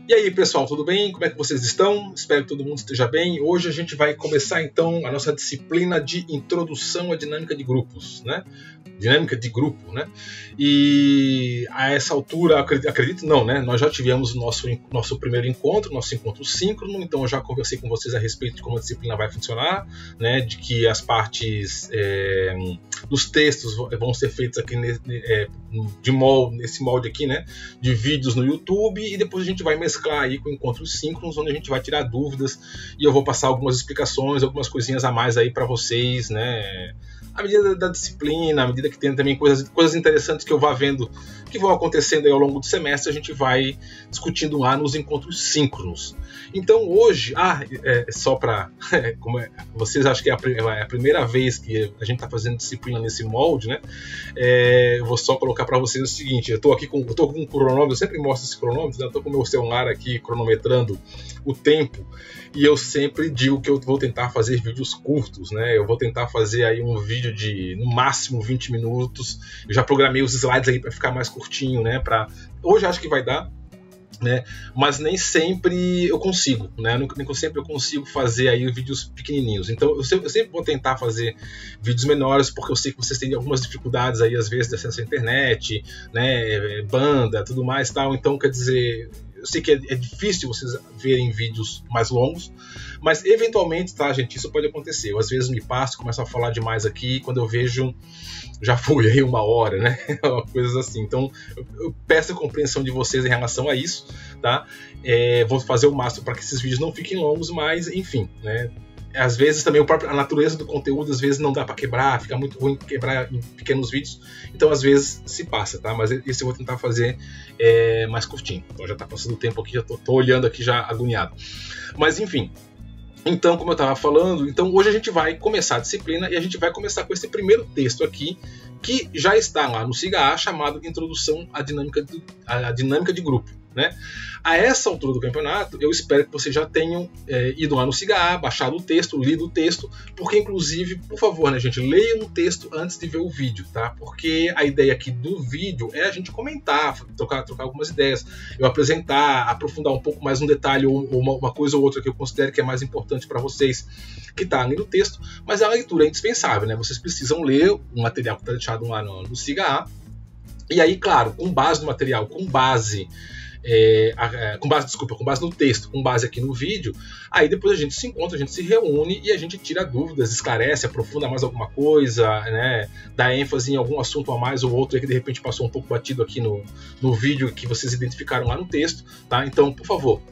E aí, pessoal, tudo bem? Como é que vocês estão? Espero que todo mundo esteja bem. Hoje a gente vai começar, então, a nossa disciplina de introdução à dinâmica de grupos, né? Dinâmica de grupo, né? E a essa altura, acredito não, né? Nós já tivemos o nosso primeiro encontro, nosso encontro síncrono, então eu já conversei com vocês a respeito de como a disciplina vai funcionar, né? De que as partes dos textos vão ser feitas aqui nesse molde aqui, né? De vídeos no YouTube, e depois a gente vai mesclar aí com encontros síncronos, onde a gente vai tirar dúvidas e eu vou passar algumas explicações, algumas coisinhas a mais aí para vocês, né? À medida da disciplina, à medida que tem também coisas interessantes que eu vá vendo que vão acontecendo aí ao longo do semestre, a gente vai discutindo lá nos encontros síncronos. Então hoje, só para vocês acham que é a primeira vez que a gente está fazendo disciplina nesse molde, né? Eu vou só colocar para vocês o seguinte: eu estou com um cronômetro, eu sempre mostro esse cronômetro, né? Eu estou com o meu celular aqui cronometrando o tempo, e eu sempre digo que eu vou tentar fazer vídeos curtos, né? Eu vou tentar fazer aí um vídeo de no máximo 20 minutos. Eu já programei os slides aí para ficar mais curtinho, né? Hoje acho que vai dar, né? Mas nem sempre eu consigo, né? Nem sempre eu consigo fazer aí vídeos pequenininhos. Então eu sempre vou tentar fazer vídeos menores, porque eu sei que vocês têm algumas dificuldades aí às vezes de acesso à internet, né? Banda, tudo mais, tal. Então, quer dizer, eu sei que é difícil vocês verem vídeos mais longos, mas eventualmente, tá, gente, isso pode acontecer. Eu às vezes me passo, começo a falar demais aqui, quando eu vejo, já foi aí 1 hora, né? Coisas assim. Então, eu peço a compreensão de vocês em relação a isso, tá? Vou fazer o máximo para que esses vídeos não fiquem longos, mas, enfim, né? Às vezes também a natureza do conteúdo às vezes não dá para quebrar, fica muito ruim quebrar em pequenos vídeos, então às vezes se passa, tá? Mas esse eu vou tentar fazer mais curtinho. Então já tá passando o tempo aqui, já tô olhando aqui já agoniado. Mas enfim, então como eu estava falando, então hoje a gente vai começar a disciplina e a gente vai começar com esse primeiro texto aqui, que já está lá no SIGA, chamado Introdução à Dinâmica de Grupo, né? A essa altura do campeonato, eu espero que vocês já tenham ido lá no SIGA, baixado o texto, lido o texto, porque inclusive, por favor, né, gente, leiam o texto antes de ver o vídeo, tá? Porque a ideia aqui do vídeo é a gente comentar, trocar algumas ideias, eu apresentar, aprofundar um pouco mais um detalhe ou uma coisa ou outra que eu considero que é mais importante para vocês que está ali no texto, mas a leitura é indispensável, né? Vocês precisam ler o material que está deixado lá no SIGA, e aí, claro, com base no material, com base no texto, com base aqui no vídeo, aí depois a gente se encontra, a gente se reúne e a gente tira dúvidas, esclarece, aprofunda mais alguma coisa, né? Dá ênfase em algum assunto a mais ou outro que de repente passou um pouco batido aqui no vídeo que vocês identificaram lá no texto, tá? Então, por favor,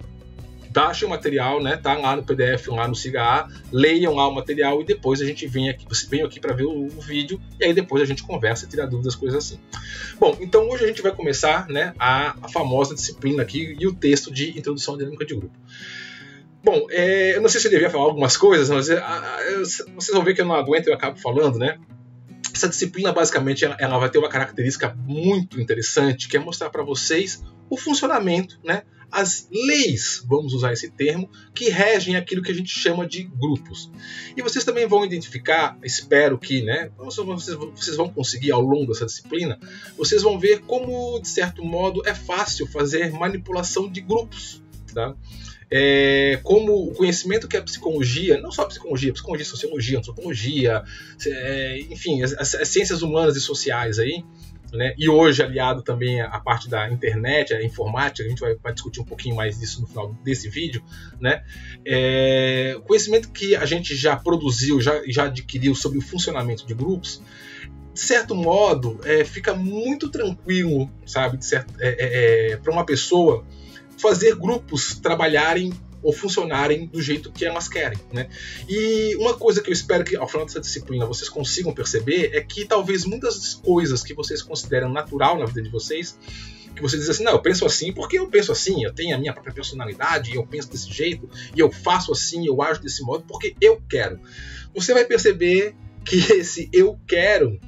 baixem o material, né? Tá lá no PDF, lá no SIGA, leiam lá o material e depois a gente vem aqui para ver o vídeo e aí depois a gente conversa, tira dúvidas, coisas assim. Bom, então hoje a gente vai começar, né, a famosa disciplina aqui e o texto de Introdução à Dinâmica de Grupo. Bom, eu não sei se eu devia falar algumas coisas, mas vocês vão ver que eu não aguento e eu acabo falando, né? Essa disciplina, basicamente, ela vai ter uma característica muito interessante, que é mostrar para vocês o funcionamento, né? As leis, vamos usar esse termo, que regem aquilo que a gente chama de grupos. E vocês também vão identificar, espero que, né, vocês vão conseguir ao longo dessa disciplina, vocês vão ver como, de certo modo, é fácil fazer manipulação de grupos, tá? Como o conhecimento que a psicologia, não só a psicologia, sociologia, antropologia, enfim, as ciências humanas e sociais aí, né? E hoje aliado também à parte da internet, a informática, a gente vai discutir um pouquinho mais disso no final desse vídeo, né? O conhecimento que a gente já produziu, já adquiriu sobre o funcionamento de grupos, de certo modo, fica muito tranquilo, sabe, para uma pessoa fazer grupos trabalharem ou funcionarem do jeito que elas querem, né? E uma coisa que eu espero que ao final dessa disciplina vocês consigam perceber é que talvez muitas coisas que vocês consideram natural na vida de vocês, que vocês dizem assim, não, eu penso assim porque eu penso assim, eu tenho a minha própria personalidade, eu penso desse jeito, e eu faço assim, eu ajo desse modo porque eu quero. Você vai perceber que esse eu quero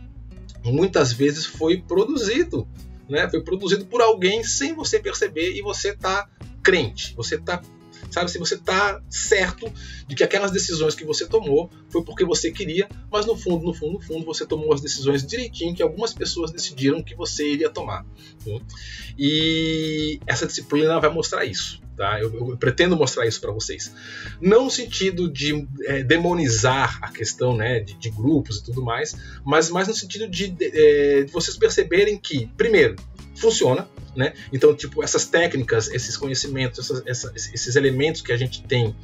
muitas vezes foi produzido, né? Foi produzido por alguém sem você perceber e você está crente, você está sabe? Se você está certo de que aquelas decisões que você tomou foi porque você queria, mas no fundo, você tomou as decisões direitinho que algumas pessoas decidiram que você iria tomar. E essa disciplina vai mostrar isso. Tá? Eu pretendo mostrar isso para vocês. Não no sentido de demonizar a questão, né, de grupos e tudo mais, mas mais no sentido de vocês perceberem que, primeiro, funciona, né? Então, tipo, essas técnicas, esses conhecimentos, esses elementos que a gente tem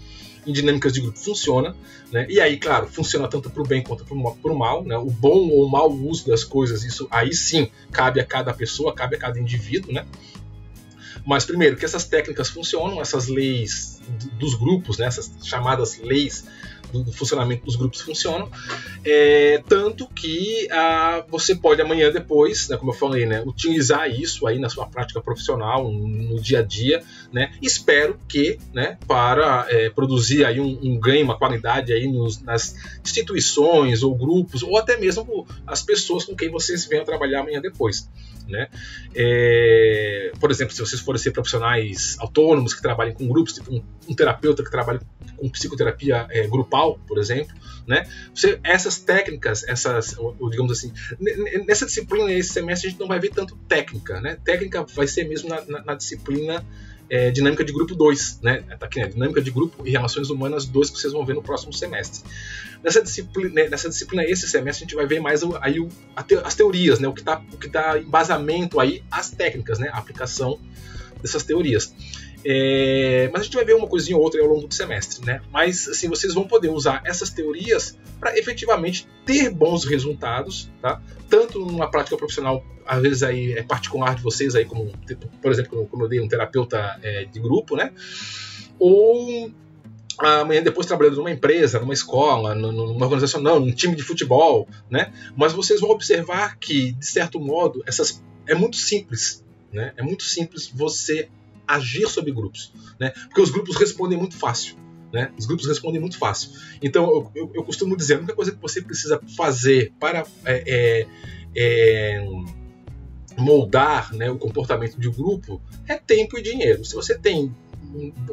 em dinâmicas de grupo funciona, né? E aí, claro, funciona tanto para o bem quanto para o mal, né? O bom ou o mau uso das coisas, isso aí sim cabe a cada pessoa, cabe a cada indivíduo, né? Mas primeiro, que essas técnicas funcionam, essas leis dos grupos, né, essas chamadas leis do funcionamento dos grupos funcionam, tanto que você pode amanhã depois, né, como eu falei, né, utilizar isso aí na sua prática profissional, no dia a dia, né, espero que, né, para produzir aí um ganho, uma qualidade aí nas instituições ou grupos, ou até mesmo as pessoas com quem vocês venham trabalhar amanhã depois. Né? Por exemplo, se vocês forem ser profissionais autônomos que trabalhem com grupos, tipo um terapeuta que trabalha com psicoterapia grupal, por exemplo, né? Essas técnicas, digamos assim, nessa disciplina, esse semestre a gente não vai ver tanto técnica, né? Técnica vai ser mesmo na disciplina Dinâmica de Grupo 2, né? Tá aqui, né? Dinâmica de Grupo e Relações Humanas 2, que vocês vão ver no próximo semestre. Nessa disciplina esse semestre, a gente vai ver mais aí as teorias, né? O que dá embasamento aí às técnicas, né? A aplicação dessas teorias. Mas a gente vai ver uma coisinha ou outra ao longo do semestre, né? Mas assim, vocês vão poder usar essas teorias para efetivamente ter bons resultados, tá? Tanto numa prática profissional, às vezes aí particular de vocês, aí como, por exemplo, como eu dei, um terapeuta de grupo, né? Ou amanhã depois trabalhando numa empresa, numa escola, numa organização, num time de futebol, né? Mas vocês vão observar que, de certo modo, é muito simples, né? É muito simples você agir sobre grupos, né? Porque os grupos respondem muito fácil, né? Os grupos respondem muito fácil. Então, eu costumo dizer, a única coisa que você precisa fazer para moldar, né, o comportamento de um grupo é tempo e dinheiro. Se você tem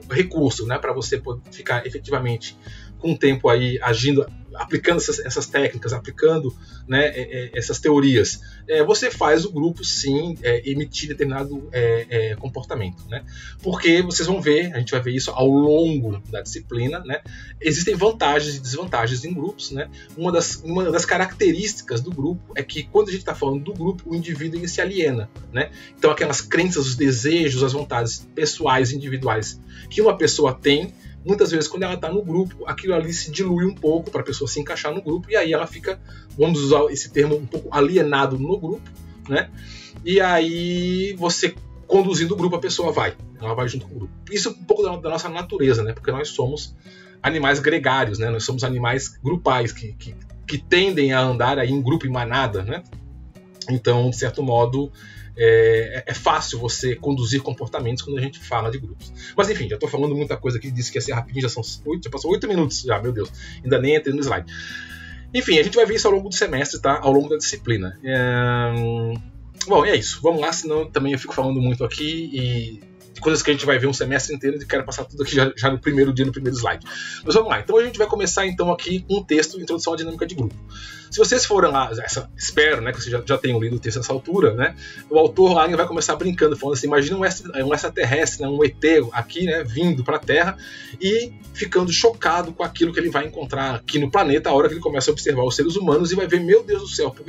recurso, né, para você poder ficar efetivamente com o tempo aí agindo, aplicando essas técnicas, aplicando, né, essas teorias, você faz o grupo sim emitir determinado comportamento, né? Porque vocês vão ver, a gente vai ver isso ao longo da disciplina, né? Existem vantagens e desvantagens em grupos, né? Uma das características do grupo é que quando a gente está falando do grupo, o indivíduo ele se aliena, né? Então aquelas crenças, os desejos, as vontades pessoais, individuais que uma pessoa tem, muitas vezes quando ela está no grupo, aquilo ali se dilui um pouco para a pessoa se encaixar no grupo, e aí ela fica, vamos usar esse termo, um pouco alienado no grupo, né? E aí você conduzindo o grupo, a pessoa ela vai junto com o grupo. Isso é um pouco da nossa natureza, né? Porque nós somos animais gregários, né? Nós somos animais grupais que tendem a andar aí em grupo e manada, né? Então, de certo modo, é fácil você conduzir comportamentos quando a gente fala de grupos. Mas enfim, já estou falando muita coisa aqui, disse que ia ser rapidinho, já passou 8 minutos já, meu Deus, ainda nem entrei no slide. Enfim, a gente vai ver isso ao longo do semestre, tá? Ao longo da disciplina. Bom, é isso, vamos lá, senão também eu fico falando muito aqui e coisas que a gente vai ver um semestre inteiro e quero passar tudo aqui já no primeiro dia, no primeiro slide. Mas vamos lá, então a gente vai começar então aqui um texto, Introdução à Dinâmica de Grupo. Se vocês forem lá, espero, né, que vocês já tenham lido o texto nessa altura, né, o autor lá vai começar brincando, falando assim, imagina um extraterrestre, né, um ET aqui, né, vindo para a Terra e ficando chocado com aquilo que ele vai encontrar aqui no planeta, a hora que ele começa a observar os seres humanos e vai ver, meu Deus do céu, por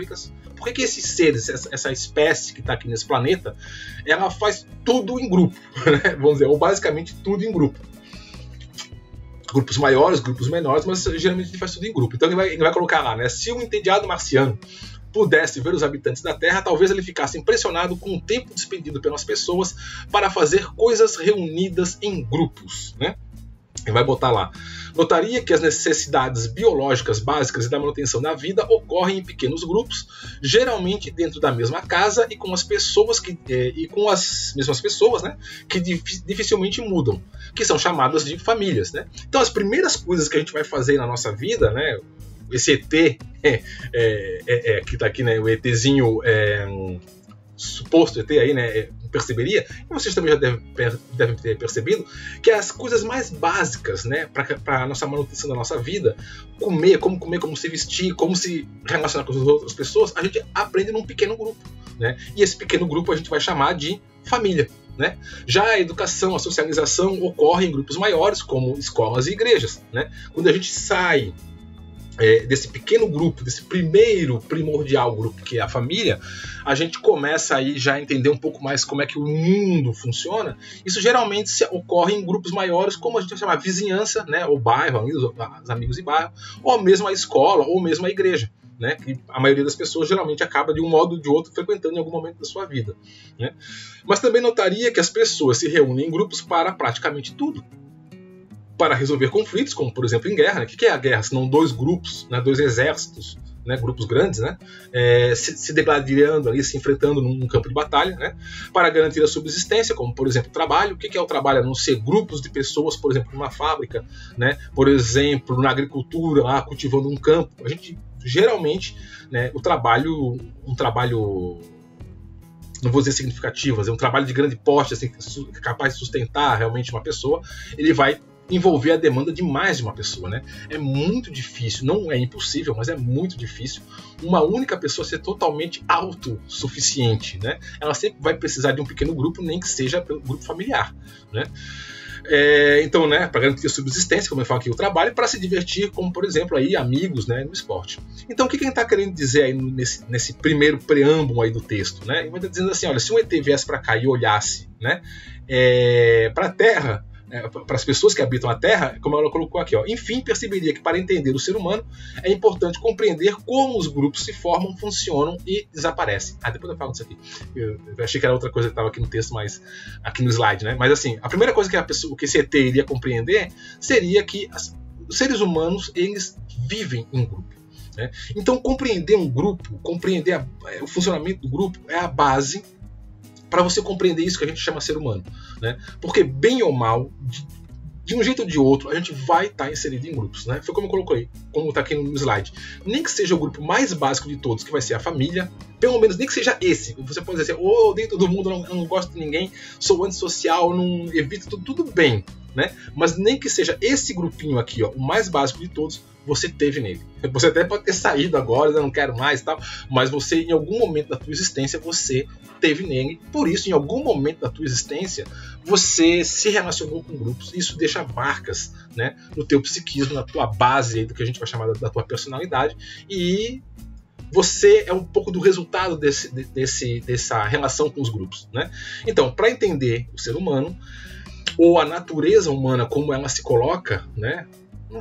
que esses seres, essa espécie que está aqui nesse planeta, ela faz tudo em grupo, né, vamos dizer, ou basicamente tudo em grupo. Grupos maiores, grupos menores, mas geralmente ele faz tudo em grupo. Então ele vai colocar lá, né? Se um entediado marciano pudesse ver os habitantes da Terra, talvez ele ficasse impressionado com o tempo despendido pelas pessoas para fazer coisas reunidas em grupos, né? Ele vai botar lá. Notaria que as necessidades biológicas básicas e da manutenção da vida ocorrem em pequenos grupos, geralmente dentro da mesma casa e com as pessoas as mesmas pessoas, né, que dificilmente mudam, que são chamadas de famílias, né? Então as primeiras coisas que a gente vai fazer na nossa vida, né, esse ET que está aqui, né, o ETzinho suposto ET aí, né, perceberia, e vocês também já devem ter percebido, que as coisas mais básicas, né, para a nossa manutenção da nossa vida, comer, como se vestir, como se relacionar com as outras pessoas, a gente aprende num pequeno grupo, né? E esse pequeno grupo a gente vai chamar de família, né? Já a educação, a socialização ocorre em grupos maiores, como escolas e igrejas, né? Quando a gente sai desse pequeno grupo, desse primeiro primordial grupo que é a família, a gente começa aí já a entender um pouco mais como é que o mundo funciona. Isso geralmente ocorre em grupos maiores, como a gente chama vizinhança, né? O bairro, os amigos de bairro, ou mesmo a escola, ou mesmo a igreja, né? Que a maioria das pessoas geralmente acaba de um modo ou de outro frequentando em algum momento da sua vida, né? Mas também notaria que as pessoas se reúnem em grupos para praticamente tudo. Para resolver conflitos, como por exemplo em guerra, né? O que é a guerra? Senão dois grupos, né? Dois exércitos, né? Grupos grandes, né? Se degladiando ali, se enfrentando num campo de batalha, né? Para garantir a subsistência, como por exemplo o trabalho. O que é o trabalho? A não ser grupos de pessoas, por exemplo, numa fábrica, né? Por exemplo, na agricultura, lá, cultivando um campo. A gente geralmente, né? Um trabalho não vou dizer significativo, mas é um trabalho de grande porte, assim, capaz de sustentar realmente uma pessoa, ele vai envolver a demanda de mais de uma pessoa, né? É muito difícil, não é impossível, mas é muito difícil uma única pessoa ser totalmente autossuficiente, né? Ela sempre vai precisar de um pequeno grupo, nem que seja pelo grupo familiar, né? Então, né, para garantir a subsistência, como eu falo aqui, o trabalho, para se divertir, como por exemplo aí amigos, né, no esporte. Então, o que a gente está querendo dizer aí nesse primeiro preâmbulo aí do texto, né? Ele vai estar dizendo assim, olha, se um ET viesse para cá e olhasse, né, para a Terra, para as pessoas que habitam a Terra, como ela colocou aqui, ó, enfim, perceberia que para entender o ser humano é importante compreender como os grupos se formam, funcionam e desaparecem. Depois eu falo disso aqui. Eu achei que era outra coisa que estava aqui no texto, mas aqui no slide, né? Mas assim, a primeira coisa que esse ET iria compreender seria que os seres humanos, eles vivem em grupo, né? Então, compreender um grupo, compreender o funcionamento do grupo é a base para você compreender isso que a gente chama ser humano, né? Porque, bem ou mal, de um jeito ou de outro, a gente vai estar inserido em grupos, né? Foi como eu coloquei, como está aqui no slide. Nem que seja o grupo mais básico de todos, que vai ser a família, pelo menos nem que seja esse. Você pode dizer assim, eu odeio todo mundo, eu não gosto de ninguém, sou antissocial, não evito tudo bem, né? Mas nem que seja esse grupinho aqui, ó, o mais básico de todos, você teve nele. Você até pode ter saído agora, eu não quero mais e tal, mas você, em algum momento da tua existência, você teve nele. Por isso, em algum momento da tua existência, você se relacionou com grupos. Isso deixa marcas, né, no teu psiquismo, na tua base aí, do que a gente vai chamar da tua personalidade, e você é um pouco do resultado dessa relação com os grupos, né? Então, para entender o ser humano, ou a natureza humana, como ela se coloca, né?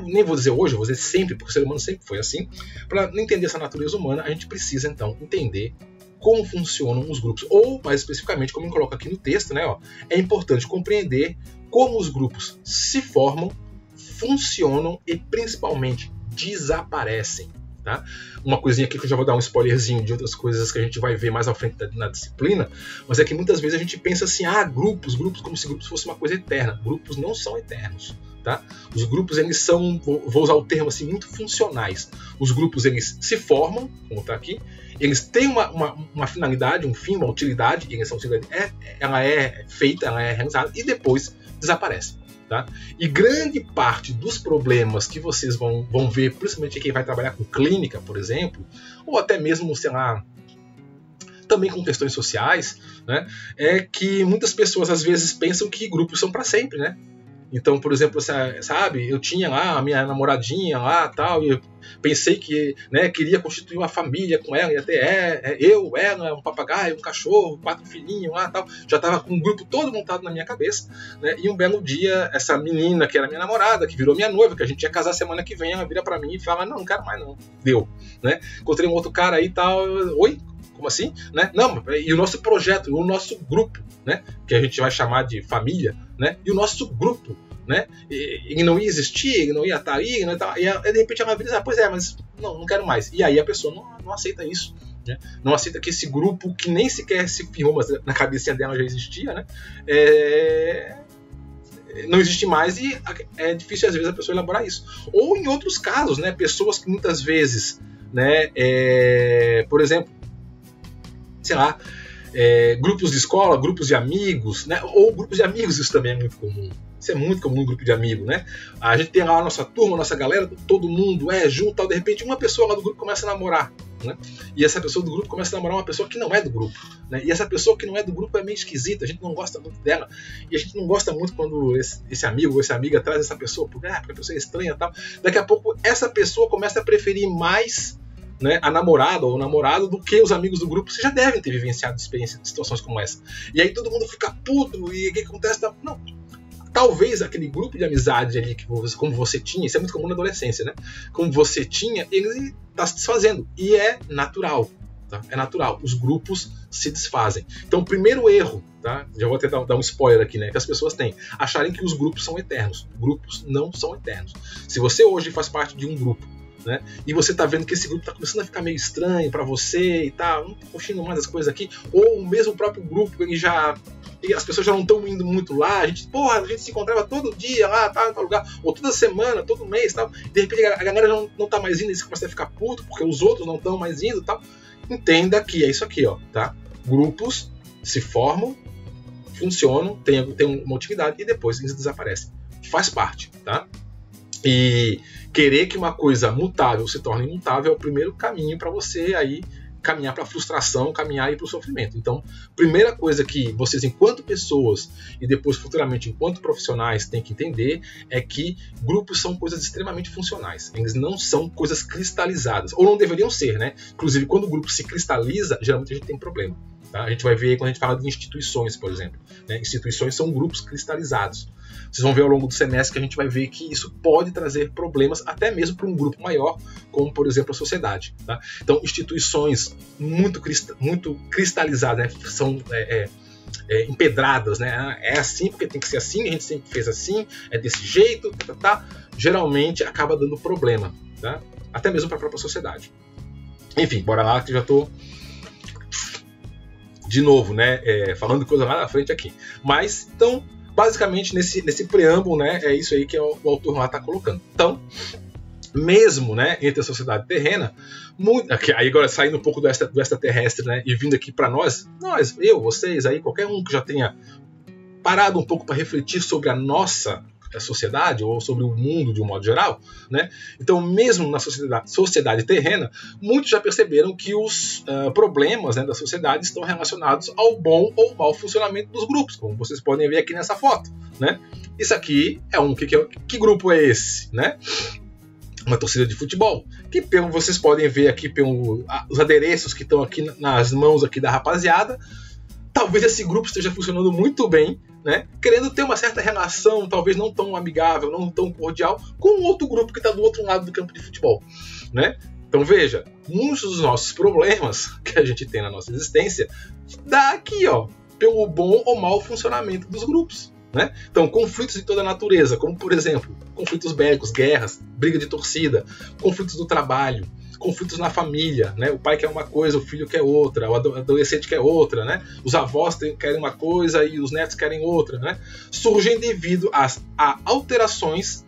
Nem vou dizer hoje, vou dizer sempre, porque o ser humano sempre foi assim. Para entender essa natureza humana, a gente precisa então entender como funcionam os grupos, ou mais especificamente, como eu coloco aqui no texto, né, ó, é importante compreender como os grupos se formam, funcionam e principalmente desaparecem. Tá? Uma coisinha aqui que eu já vou dar um spoilerzinho de outras coisas que a gente vai ver mais à frente na disciplina, mas é que muitas vezes a gente pensa assim, grupos, como se grupos fosse uma coisa eterna. Grupos não são eternos. Tá? Os grupos, eles são, vou usar o termo assim, muito funcionais. Os grupos, eles se formam, como está aqui, eles têm uma finalidade, um fim, uma utilidade, e essa utilidade ela é feita, ela é realizada, e depois desaparece. Tá? E grande parte dos problemas que vocês vão ver, principalmente quem vai trabalhar com clínica, por exemplo, ou até mesmo, sei lá, também com questões sociais, né, é que muitas pessoas às vezes pensam que grupos são para sempre, né? Então, por exemplo, sabe, eu tinha lá a minha namoradinha lá, tal, e eu pensei que, né, queria constituir uma família com ela, e até ela, um papagaio, um cachorro, 4 filhinhos lá, tal, já estava com um grupo todo montado na minha cabeça, né, e um belo dia, essa menina que era minha namorada, que virou minha noiva, que a gente ia casar semana que vem, ela vira para mim e fala, não quero mais não, deu, né, encontrei um outro cara aí e tal, oi? Como assim? Né? Não, e o nosso projeto, o nosso grupo, né? Que a gente vai chamar de família, né? E o nosso grupo, né? Ele não ia existir, ele não ia estar aí, não ia estar... e de repente ela vira e diz, pois é, mas não quero mais. E aí a pessoa não aceita isso, né? Não aceita que esse grupo, que nem sequer se firmou, mas na cabecinha dela já existia, né? Não existe mais, e é difícil às vezes a pessoa elaborar isso. Ou em outros casos, né? Pessoas que muitas vezes, né? Por exemplo, sei lá, grupos de escola, grupos de amigos, né? Ou grupos de amigos, isso também é muito comum. Isso é muito comum em grupo de amigo, né? A gente tem lá a nossa turma, a nossa galera, todo mundo junto, tal, de repente uma pessoa lá do grupo começa a namorar, né? E essa pessoa do grupo começa a namorar uma pessoa que não é do grupo, né? E essa pessoa que não é do grupo é meio esquisita, a gente não gosta muito dela, e a gente não gosta muito quando esse amigo ou essa amiga traz essa pessoa, porque a pessoa é estranha e tal. Daqui a pouco essa pessoa começa a preferir mais, né, a namorada ou o namorado do que os amigos do grupo. Vocês já devem ter vivenciado experiências, situações como essa. E aí todo mundo fica puto, e o que acontece? Não. Talvez aquele grupo de amizade ali, como você tinha, isso é muito comum na adolescência, né? Como você tinha, ele está se desfazendo. E é natural, tá? É natural. Os grupos se desfazem. Então, o primeiro erro, tá? Já vou até dar um spoiler aqui, né? Que as pessoas têm. Acharem que os grupos são eternos. Grupos não são eternos. Se você hoje faz parte de um grupo, né, e você tá vendo que esse grupo tá começando a ficar meio estranho para você e tal, não tá curtindo mais as coisas aqui, ou mesmo o próprio grupo, as pessoas já não estão indo muito lá, a gente se encontrava todo dia lá, tal, em tal lugar, ou toda semana, todo mês, tal, e de repente a galera não tá mais indo, e você começa a ficar puto porque os outros não estão mais indo, tal. Entenda que é isso aqui, ó, tá? Grupos se formam, funcionam, tem uma atividade e depois eles desaparecem. Faz parte, tá? E querer que uma coisa mutável se torne imutável é o primeiro caminho para você aí caminhar para a frustração, caminhar para o sofrimento. Então, primeira coisa que vocês, enquanto pessoas e depois futuramente enquanto profissionais, têm que entender é que grupos são coisas extremamente funcionais. Eles não são coisas cristalizadas, ou não deveriam ser, né? Inclusive, quando o grupo se cristaliza, geralmente a gente tem problema. Tá? A gente vai ver quando a gente fala de instituições, por exemplo. Né? Instituições são grupos cristalizados. Vocês vão ver ao longo do semestre que a gente vai ver que isso pode trazer problemas até mesmo para um grupo maior, como, por exemplo, a sociedade. Tá? Então, instituições muito cristalizadas, né? São empedradas, né? É assim porque tem que ser assim, a gente sempre fez assim, é desse jeito, tá? Geralmente acaba dando problema, tá? Até mesmo para a própria sociedade. Enfim, bora lá que já estou de novo, né? Falando coisa lá na frente aqui. Mas, então, basicamente, nesse preâmbulo, né, é isso aí que o autor lá está colocando. Então, mesmo, né, entre a sociedade terrena, aí agora saindo um pouco do extraterrestre, né, e vindo aqui para nós, vocês, aí, qualquer um que já tenha parado um pouco para refletir sobre a nossa sociedade ou sobre o mundo de um modo geral, né? Então, mesmo na sociedade terrena, muitos já perceberam que os problemas, né, da sociedade estão relacionados ao bom ou mau funcionamento dos grupos, como vocês podem ver aqui nessa foto, né? Isso aqui é que grupo é esse, né? Uma torcida de futebol, que vocês podem ver aqui os adereços que estão aqui nas mãos aqui da rapaziada. Talvez esse grupo esteja funcionando muito bem, né? Querendo ter uma certa relação, talvez não tão amigável, não tão cordial, com outro grupo que está do outro lado do campo de futebol, né? Então veja, muitos dos nossos problemas que a gente tem na nossa existência dá aqui, ó, pelo bom ou mau funcionamento dos grupos, né? Então, conflitos de toda a natureza, como por exemplo, conflitos bélicos, guerras, briga de torcida, conflitos do trabalho, conflitos na família, né? O pai quer uma coisa, o filho quer outra, o adolescente quer outra, né? Os avós querem uma coisa e os netos querem outra, né? Surgem devido às alterações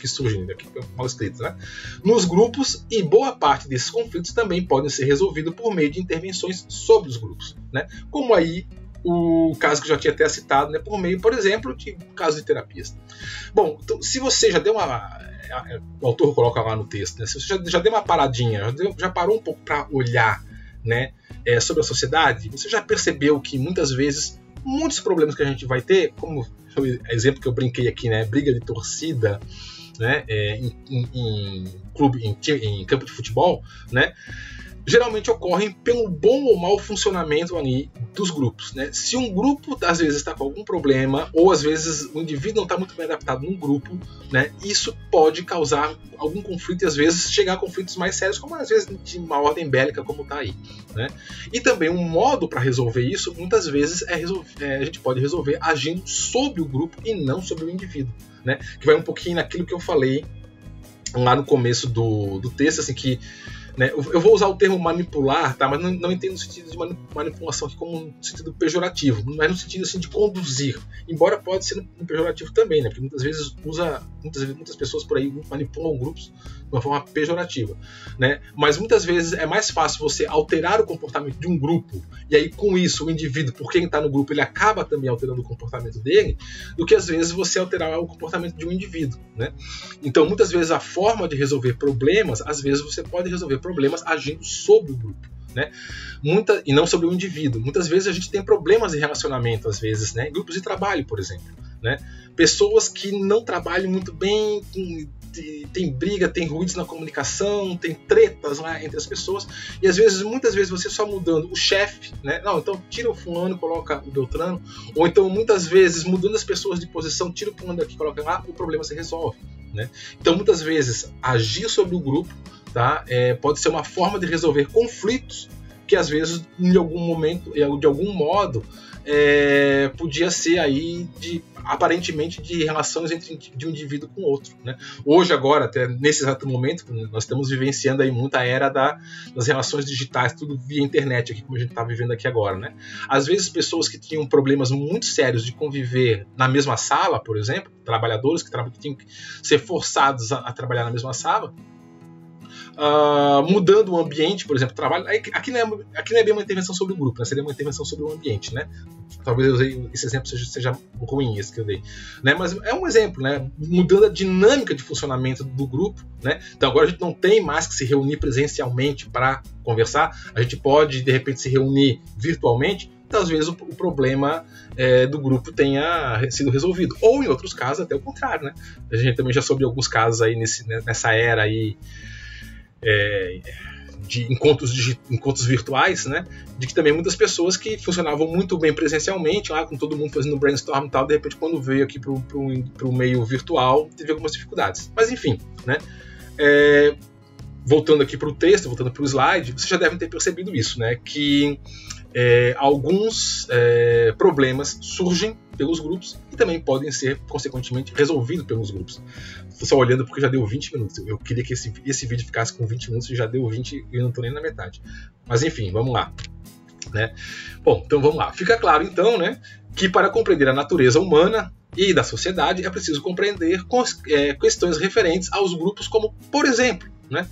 que surgem aqui, mal escrito, né? Nos grupos, e boa parte desses conflitos também podem ser resolvidos por meio de intervenções sobre os grupos, né? Como aí o caso que eu já tinha até citado, né, por meio, por exemplo, de casos de terapias. Bom, então, se você já deu o autor coloca lá no texto, né, se você já deu uma paradinha, já parou um pouco para olhar, né, sobre a sociedade, você já percebeu que muitas vezes, muitos problemas que a gente vai ter, como o exemplo que eu brinquei aqui, né, briga de torcida, né, em campo de futebol, né, geralmente ocorrem pelo bom ou mau funcionamento ali dos grupos, né? Se um grupo às vezes está com algum problema, ou às vezes o indivíduo não está muito bem adaptado num grupo, né? Isso pode causar algum conflito e às vezes chegar a conflitos mais sérios, como às vezes de uma ordem bélica como está aí, né? E também um modo para resolver isso, muitas vezes a gente pode resolver agindo sobre o grupo e não sobre o indivíduo, né? Que vai um pouquinho naquilo que eu falei lá no começo do texto, assim, que, né, eu vou usar o termo manipular, tá? Mas não entendo no sentido de manipulação aqui como um sentido pejorativo, mas no sentido assim, de conduzir, embora pode ser no pejorativo também, né? Porque muitas vezes muitas pessoas por aí manipulam grupos uma forma pejorativa, né? Mas muitas vezes é mais fácil você alterar o comportamento de um grupo, e aí com isso o indivíduo, por quem está no grupo, ele acaba também alterando o comportamento dele, do que às vezes você alterar o comportamento de um indivíduo, né? Então muitas vezes a forma de resolver problemas, às vezes você pode resolver problemas agindo sobre o grupo, né? E não sobre o indivíduo. Muitas vezes a gente tem problemas de relacionamento, às vezes, né? Grupos de trabalho, por exemplo, né? Pessoas que não trabalham muito bem, tem briga, tem ruídos na comunicação, tem tretas lá entre as pessoas, e às vezes, muitas vezes você só mudando o chefe, né? Não, então tira o fulano, coloca o Beltrano, ou então muitas vezes mudando as pessoas de posição, tira o fulano daqui, coloca lá, o problema se resolve, né? Então muitas vezes agir sobre o grupo, tá? Pode ser uma forma de resolver conflitos que às vezes de algum momento, de algum modo, podia ser aí aparentemente de relações de um indivíduo com outro, né? Hoje, agora, até nesse exato momento, nós estamos vivenciando aí muita era das relações digitais, tudo via internet, aqui como a gente está vivendo aqui agora, né? Às vezes pessoas que tinham problemas muito sérios de conviver na mesma sala, por exemplo, trabalhadores que tinham que ser forçados a trabalhar na mesma sala, mudando o ambiente, por exemplo, trabalho. Aqui não é bem uma intervenção sobre o grupo, né? Seria uma intervenção sobre o ambiente, né? Talvez eu usei esse exemplo seja ruim, esse que eu dei, né? Mas é um exemplo, né? Mudando a dinâmica de funcionamento do grupo, né? Então agora a gente não tem mais que se reunir presencialmente para conversar, a gente pode de repente se reunir virtualmente. Então, às vezes o problema do grupo tenha sido resolvido, ou em outros casos até o contrário, né? A gente também já soube alguns casos aí nessa era aí de encontros virtuais, né? De que também muitas pessoas que funcionavam muito bem presencialmente, lá com todo mundo fazendo brainstorm e tal, de repente quando veio aqui pro meio virtual, teve algumas dificuldades. Mas enfim, né? Voltando aqui para o texto, voltando para o slide, vocês já devem ter percebido isso, né? Que alguns problemas surgem pelos grupos e também podem ser, consequentemente, resolvidos pelos grupos. Estou só olhando porque já deu 20 minutos. Eu queria que esse vídeo ficasse com 20 minutos e já deu 20 e eu não estou nem na metade. Mas enfim, vamos lá, né? Bom, então vamos lá. Fica claro, então, né, que para compreender a natureza humana e da sociedade é preciso compreender questões referentes aos grupos, como, por exemplo, né,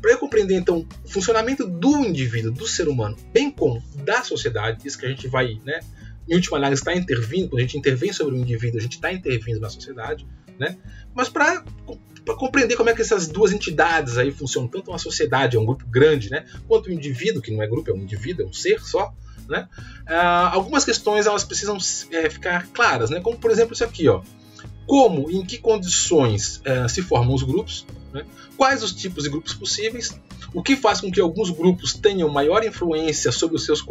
para eu compreender, então, o funcionamento do indivíduo, do ser humano, bem como da sociedade, isso que a gente vai, né, em última análise, está intervindo, quando a gente intervém sobre o indivíduo, a gente está intervindo na sociedade, né? Mas para compreender como é que essas duas entidades aí funcionam, tanto uma sociedade, é um grupo grande, né, quanto o indivíduo, que não é grupo, é um indivíduo, é um ser só, né? Algumas questões elas precisam ficar claras, né? Como, por exemplo, isso aqui, ó. Como e em que condições se formam os grupos, né? Quais os tipos de grupos possíveis, o que faz com que alguns grupos tenham maior influência sobre os seus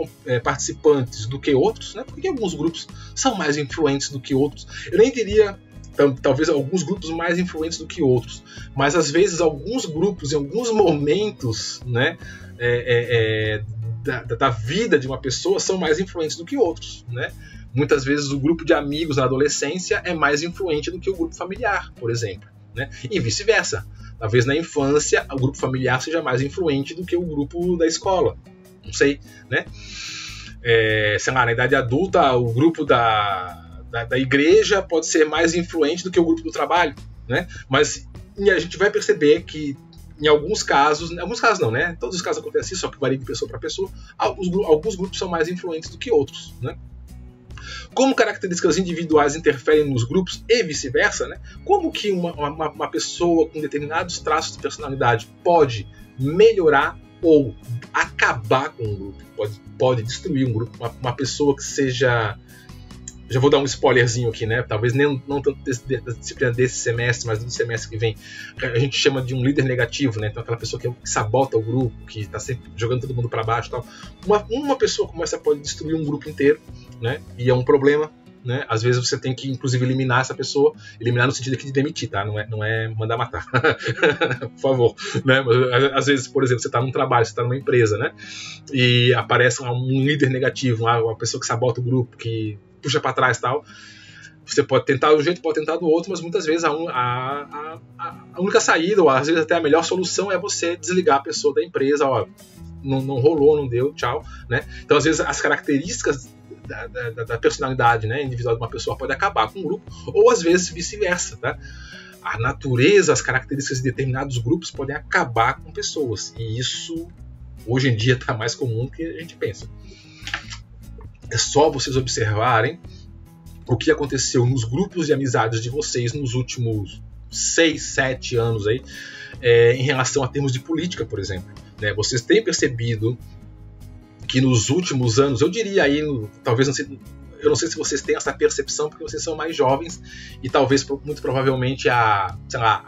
participantes do que outros, né? Porque alguns grupos são mais influentes do que outros. Eu nem diria, talvez, alguns grupos mais influentes do que outros, mas às vezes alguns grupos, em alguns momentos, né, da vida de uma pessoa, são mais influentes do que outros, né? Muitas vezes o grupo de amigos na adolescência é mais influente do que o grupo familiar, por exemplo, né? E vice-versa. Talvez na infância o grupo familiar seja mais influente do que o grupo da escola. Não sei, né? Sei lá, na idade adulta o grupo da igreja pode ser mais influente do que o grupo do trabalho, né? Mas a gente vai perceber que em alguns casos não, né? Todos os casos acontecem isso, só que varia de pessoa para pessoa. Alguns grupos são mais influentes do que outros, né? Como características individuais interferem nos grupos e vice-versa, né? Como que uma pessoa com determinados traços de personalidade pode melhorar ou acabar com um grupo, pode destruir um grupo, uma pessoa que seja... Já vou dar um spoilerzinho aqui, né? Talvez não tanto da disciplina desse semestre, mas do semestre que vem. A gente chama de um líder negativo, né? Então aquela pessoa que sabota o grupo, que está sempre jogando todo mundo para baixo e tal. Uma pessoa como essa pode destruir um grupo inteiro, né? E é um problema, né? Às vezes você tem que, inclusive, eliminar essa pessoa. Eliminar no sentido aqui de demitir, tá? Não é mandar matar. Por favor. Né? Mas, às vezes, por exemplo, você está num trabalho, você está numa empresa, né? E aparece um líder negativo, uma pessoa que sabota o grupo, que puxa para trás e tal. Você pode tentar de um jeito, pode tentar do outro, mas muitas vezes a única saída, ou às vezes até a melhor solução, é você desligar a pessoa da empresa. Ó, não rolou, não deu, tchau, né? Então, às vezes, as características da personalidade, né, individual de uma pessoa pode acabar com um grupo, ou às vezes vice-versa, tá? a natureza, as características de determinados grupos podem acabar com pessoas. E isso, hoje em dia, está mais comum do que a gente pensa. É só vocês observarem o que aconteceu nos grupos de amizades de vocês nos últimos 6, 7 anos aí, em relação a termos de política, por exemplo. Né? Vocês têm percebido que nos últimos anos, eu diria aí, talvez não sei, eu não sei se vocês têm essa percepção porque vocês são mais jovens e talvez, muito provavelmente, há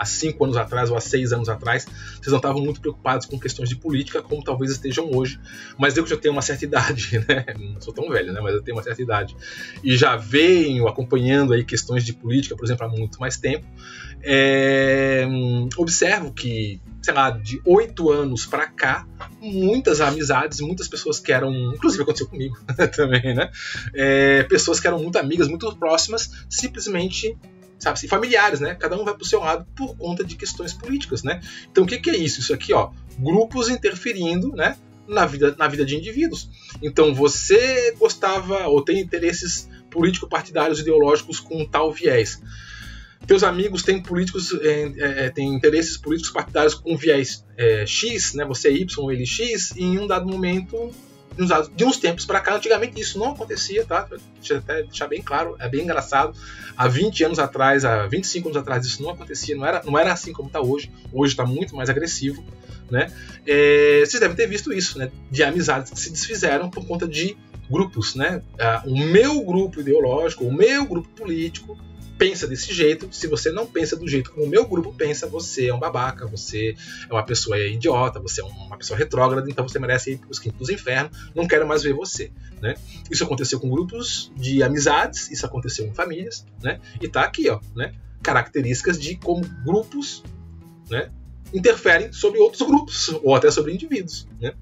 5 anos atrás ou há 6 anos atrás, vocês não estavam muito preocupados com questões de política como talvez estejam hoje. Mas eu que já tenho uma certa idade, né? Não sou tão velho, né? Mas eu tenho uma certa idade e já venho acompanhando aí questões de política, por exemplo, há muito mais tempo. Observo que, sei lá, de 8 anos para cá, muitas amizades, muitas pessoas que eram, inclusive aconteceu comigo também, né? Pessoas que eram muito amigas, muito próximas, simplesmente, sabe assim, familiares, né? Cada um vai pro seu lado por conta de questões políticas, né? Então o que é isso? Isso aqui, ó, grupos interferindo, né? Na vida de indivíduos. Então você gostava ou tem interesses político-partidários ideológicos com tal viés. Teus amigos têm têm interesses políticos partidários com viés X, né? Você é Y ou ele X, e em um dado momento, de uns tempos para cá, antigamente isso não acontecia, tá? Deixa eu até deixar bem claro, é bem engraçado. Há 20 anos atrás, há 25 anos atrás, isso não acontecia, não era assim como está hoje. Hoje está muito mais agressivo, né? Vocês devem ter visto isso, né? De amizades que se desfizeram por conta de grupos, né? O meu grupo ideológico, o meu grupo político pensa desse jeito. Se você não pensa do jeito como o meu grupo pensa, você é um babaca, você é uma pessoa idiota, você é uma pessoa retrógrada, então você merece ir para os quintos dos infernos, não quero mais ver você, né? Isso aconteceu com grupos de amizades, isso aconteceu em famílias, né? E tá aqui, ó, né? Características de como grupos, né, interferem sobre outros grupos, ou até sobre indivíduos, né?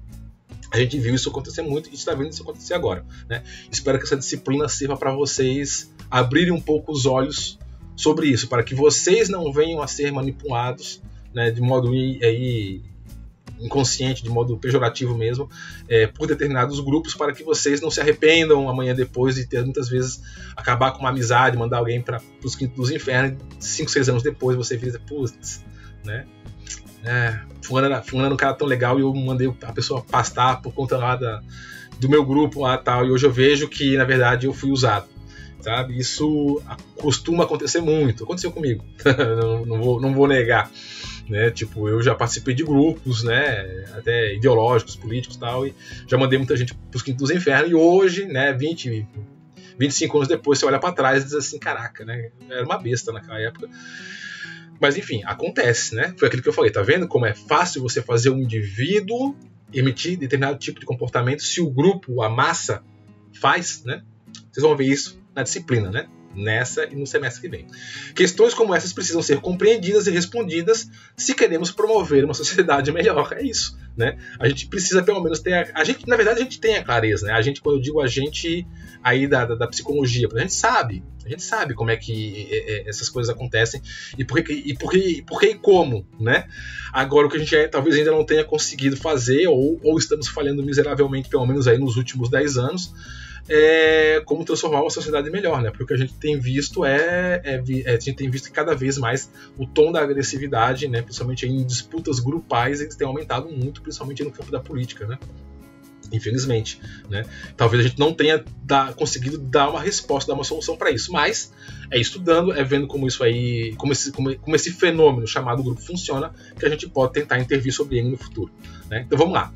A gente viu isso acontecer muito e está vendo isso acontecer agora, né? Espero que essa disciplina sirva para vocês abrirem um pouco os olhos sobre isso, para que vocês não venham a ser manipulados, né, de modo inconsciente, de modo pejorativo mesmo, por determinados grupos, para que vocês não se arrependam amanhã depois de ter muitas vezes acabar com uma amizade, mandar alguém para os quintos dos infernos, 5, 6 anos depois você vira, putz, né? Fulano era um cara tão legal e eu mandei a pessoa pastar por conta lá do meu grupo lá, tal, e hoje eu vejo que na verdade eu fui usado, sabe? Isso costuma acontecer muito, aconteceu comigo. não vou negar, né? Tipo, eu já participei de grupos, né, até ideológicos, políticos e tal, e já mandei muita gente pros quintos dos infernos, e hoje, né, 25 anos depois, você olha pra trás e diz assim, caraca, né, era uma besta naquela época. Mas enfim, acontece, né? Foi aquilo que eu falei, tá vendo como é fácil você fazer um indivíduo emitir determinado tipo de comportamento se o grupo, a massa, faz, né? Vocês vão ver isso na disciplina, né? Nessa e no semestre que vem. Questões como essas precisam ser compreendidas e respondidas se queremos promover uma sociedade melhor. É isso, né? A gente precisa pelo menos ter... na verdade, a gente tem a clareza, né? A gente, quando eu digo a gente aí da psicologia, a gente sabe como é que essas coisas acontecem e por que e como, né? Agora, o que a gente talvez ainda não tenha conseguido fazer ou estamos falhando miseravelmente, pelo menos aí nos últimos 10 anos, como transformar uma sociedade melhor, né? Porque o que a gente tem visto a gente tem visto que cada vez mais o tom da agressividade, né, principalmente em disputas grupais, eles têm aumentado muito, principalmente no campo da política, né? Infelizmente, né? Talvez a gente não tenha conseguido dar uma resposta, dar uma solução para isso, mas estudando, vendo como isso aí, como esse fenômeno chamado grupo funciona, que a gente pode tentar intervir sobre ele no futuro, né? Então vamos lá.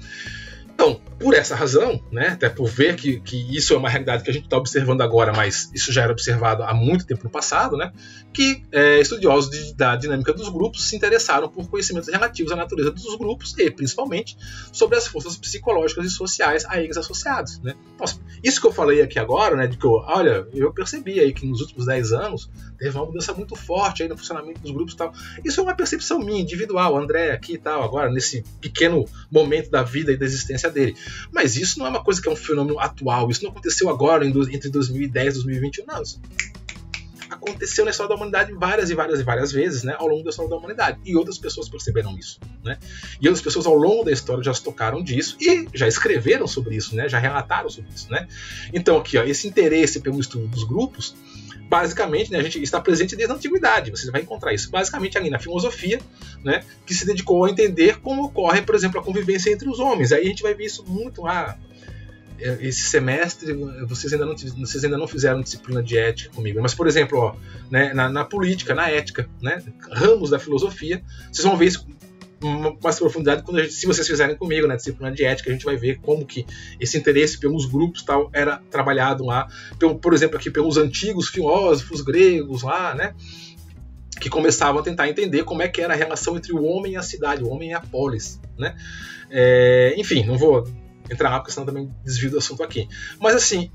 Então, por essa razão, né, até por ver que isso é uma realidade que a gente está observando agora, mas isso já era observado há muito tempo no passado, né, que estudiosos da dinâmica dos grupos se interessaram por conhecimentos relativos à natureza dos grupos e, principalmente, sobre as forças psicológicas e sociais a eles associados, né. Nossa, isso que eu falei aqui agora, né, de que eu percebi aí que nos últimos 10 anos teve uma mudança muito forte aí no funcionamento dos grupos e tal. Isso é uma percepção minha, individual, André aqui e tal, agora, nesse pequeno momento da vida e da existência dele. Mas isso não é uma coisa que é um fenômeno atual, isso não aconteceu agora entre 2010 e 2021, não. Isso aconteceu na história da humanidade várias vezes, né, ao longo da história da humanidade, e outras pessoas perceberam isso, né, e outras pessoas ao longo da história já se tocaram disso e já escreveram sobre isso, né, já relataram sobre isso, né. Então aqui, ó, esse interesse pelo estudo dos grupos basicamente, né, a gente está presente desde a antiguidade. Você vai encontrar isso basicamente ali na filosofia, né, que se dedicou a entender como ocorre, por exemplo, a convivência entre os homens. Aí a gente vai ver isso muito lá. Esse semestre vocês ainda não fizeram disciplina de ética comigo, mas, por exemplo, ó, né, na política, na ética, né, ramos da filosofia, vocês vão ver isso com mais profundidade se vocês fizerem comigo, né, disciplina de ética. A gente vai ver como que esse interesse pelos grupos tal era trabalhado lá, por exemplo, aqui pelos antigos filósofos gregos lá, né, que começavam a tentar entender como é que era a relação entre o homem e a cidade, o homem e a polis, né. Enfim, não vou entrar lá porque senão também desvio do assunto aqui, mas assim,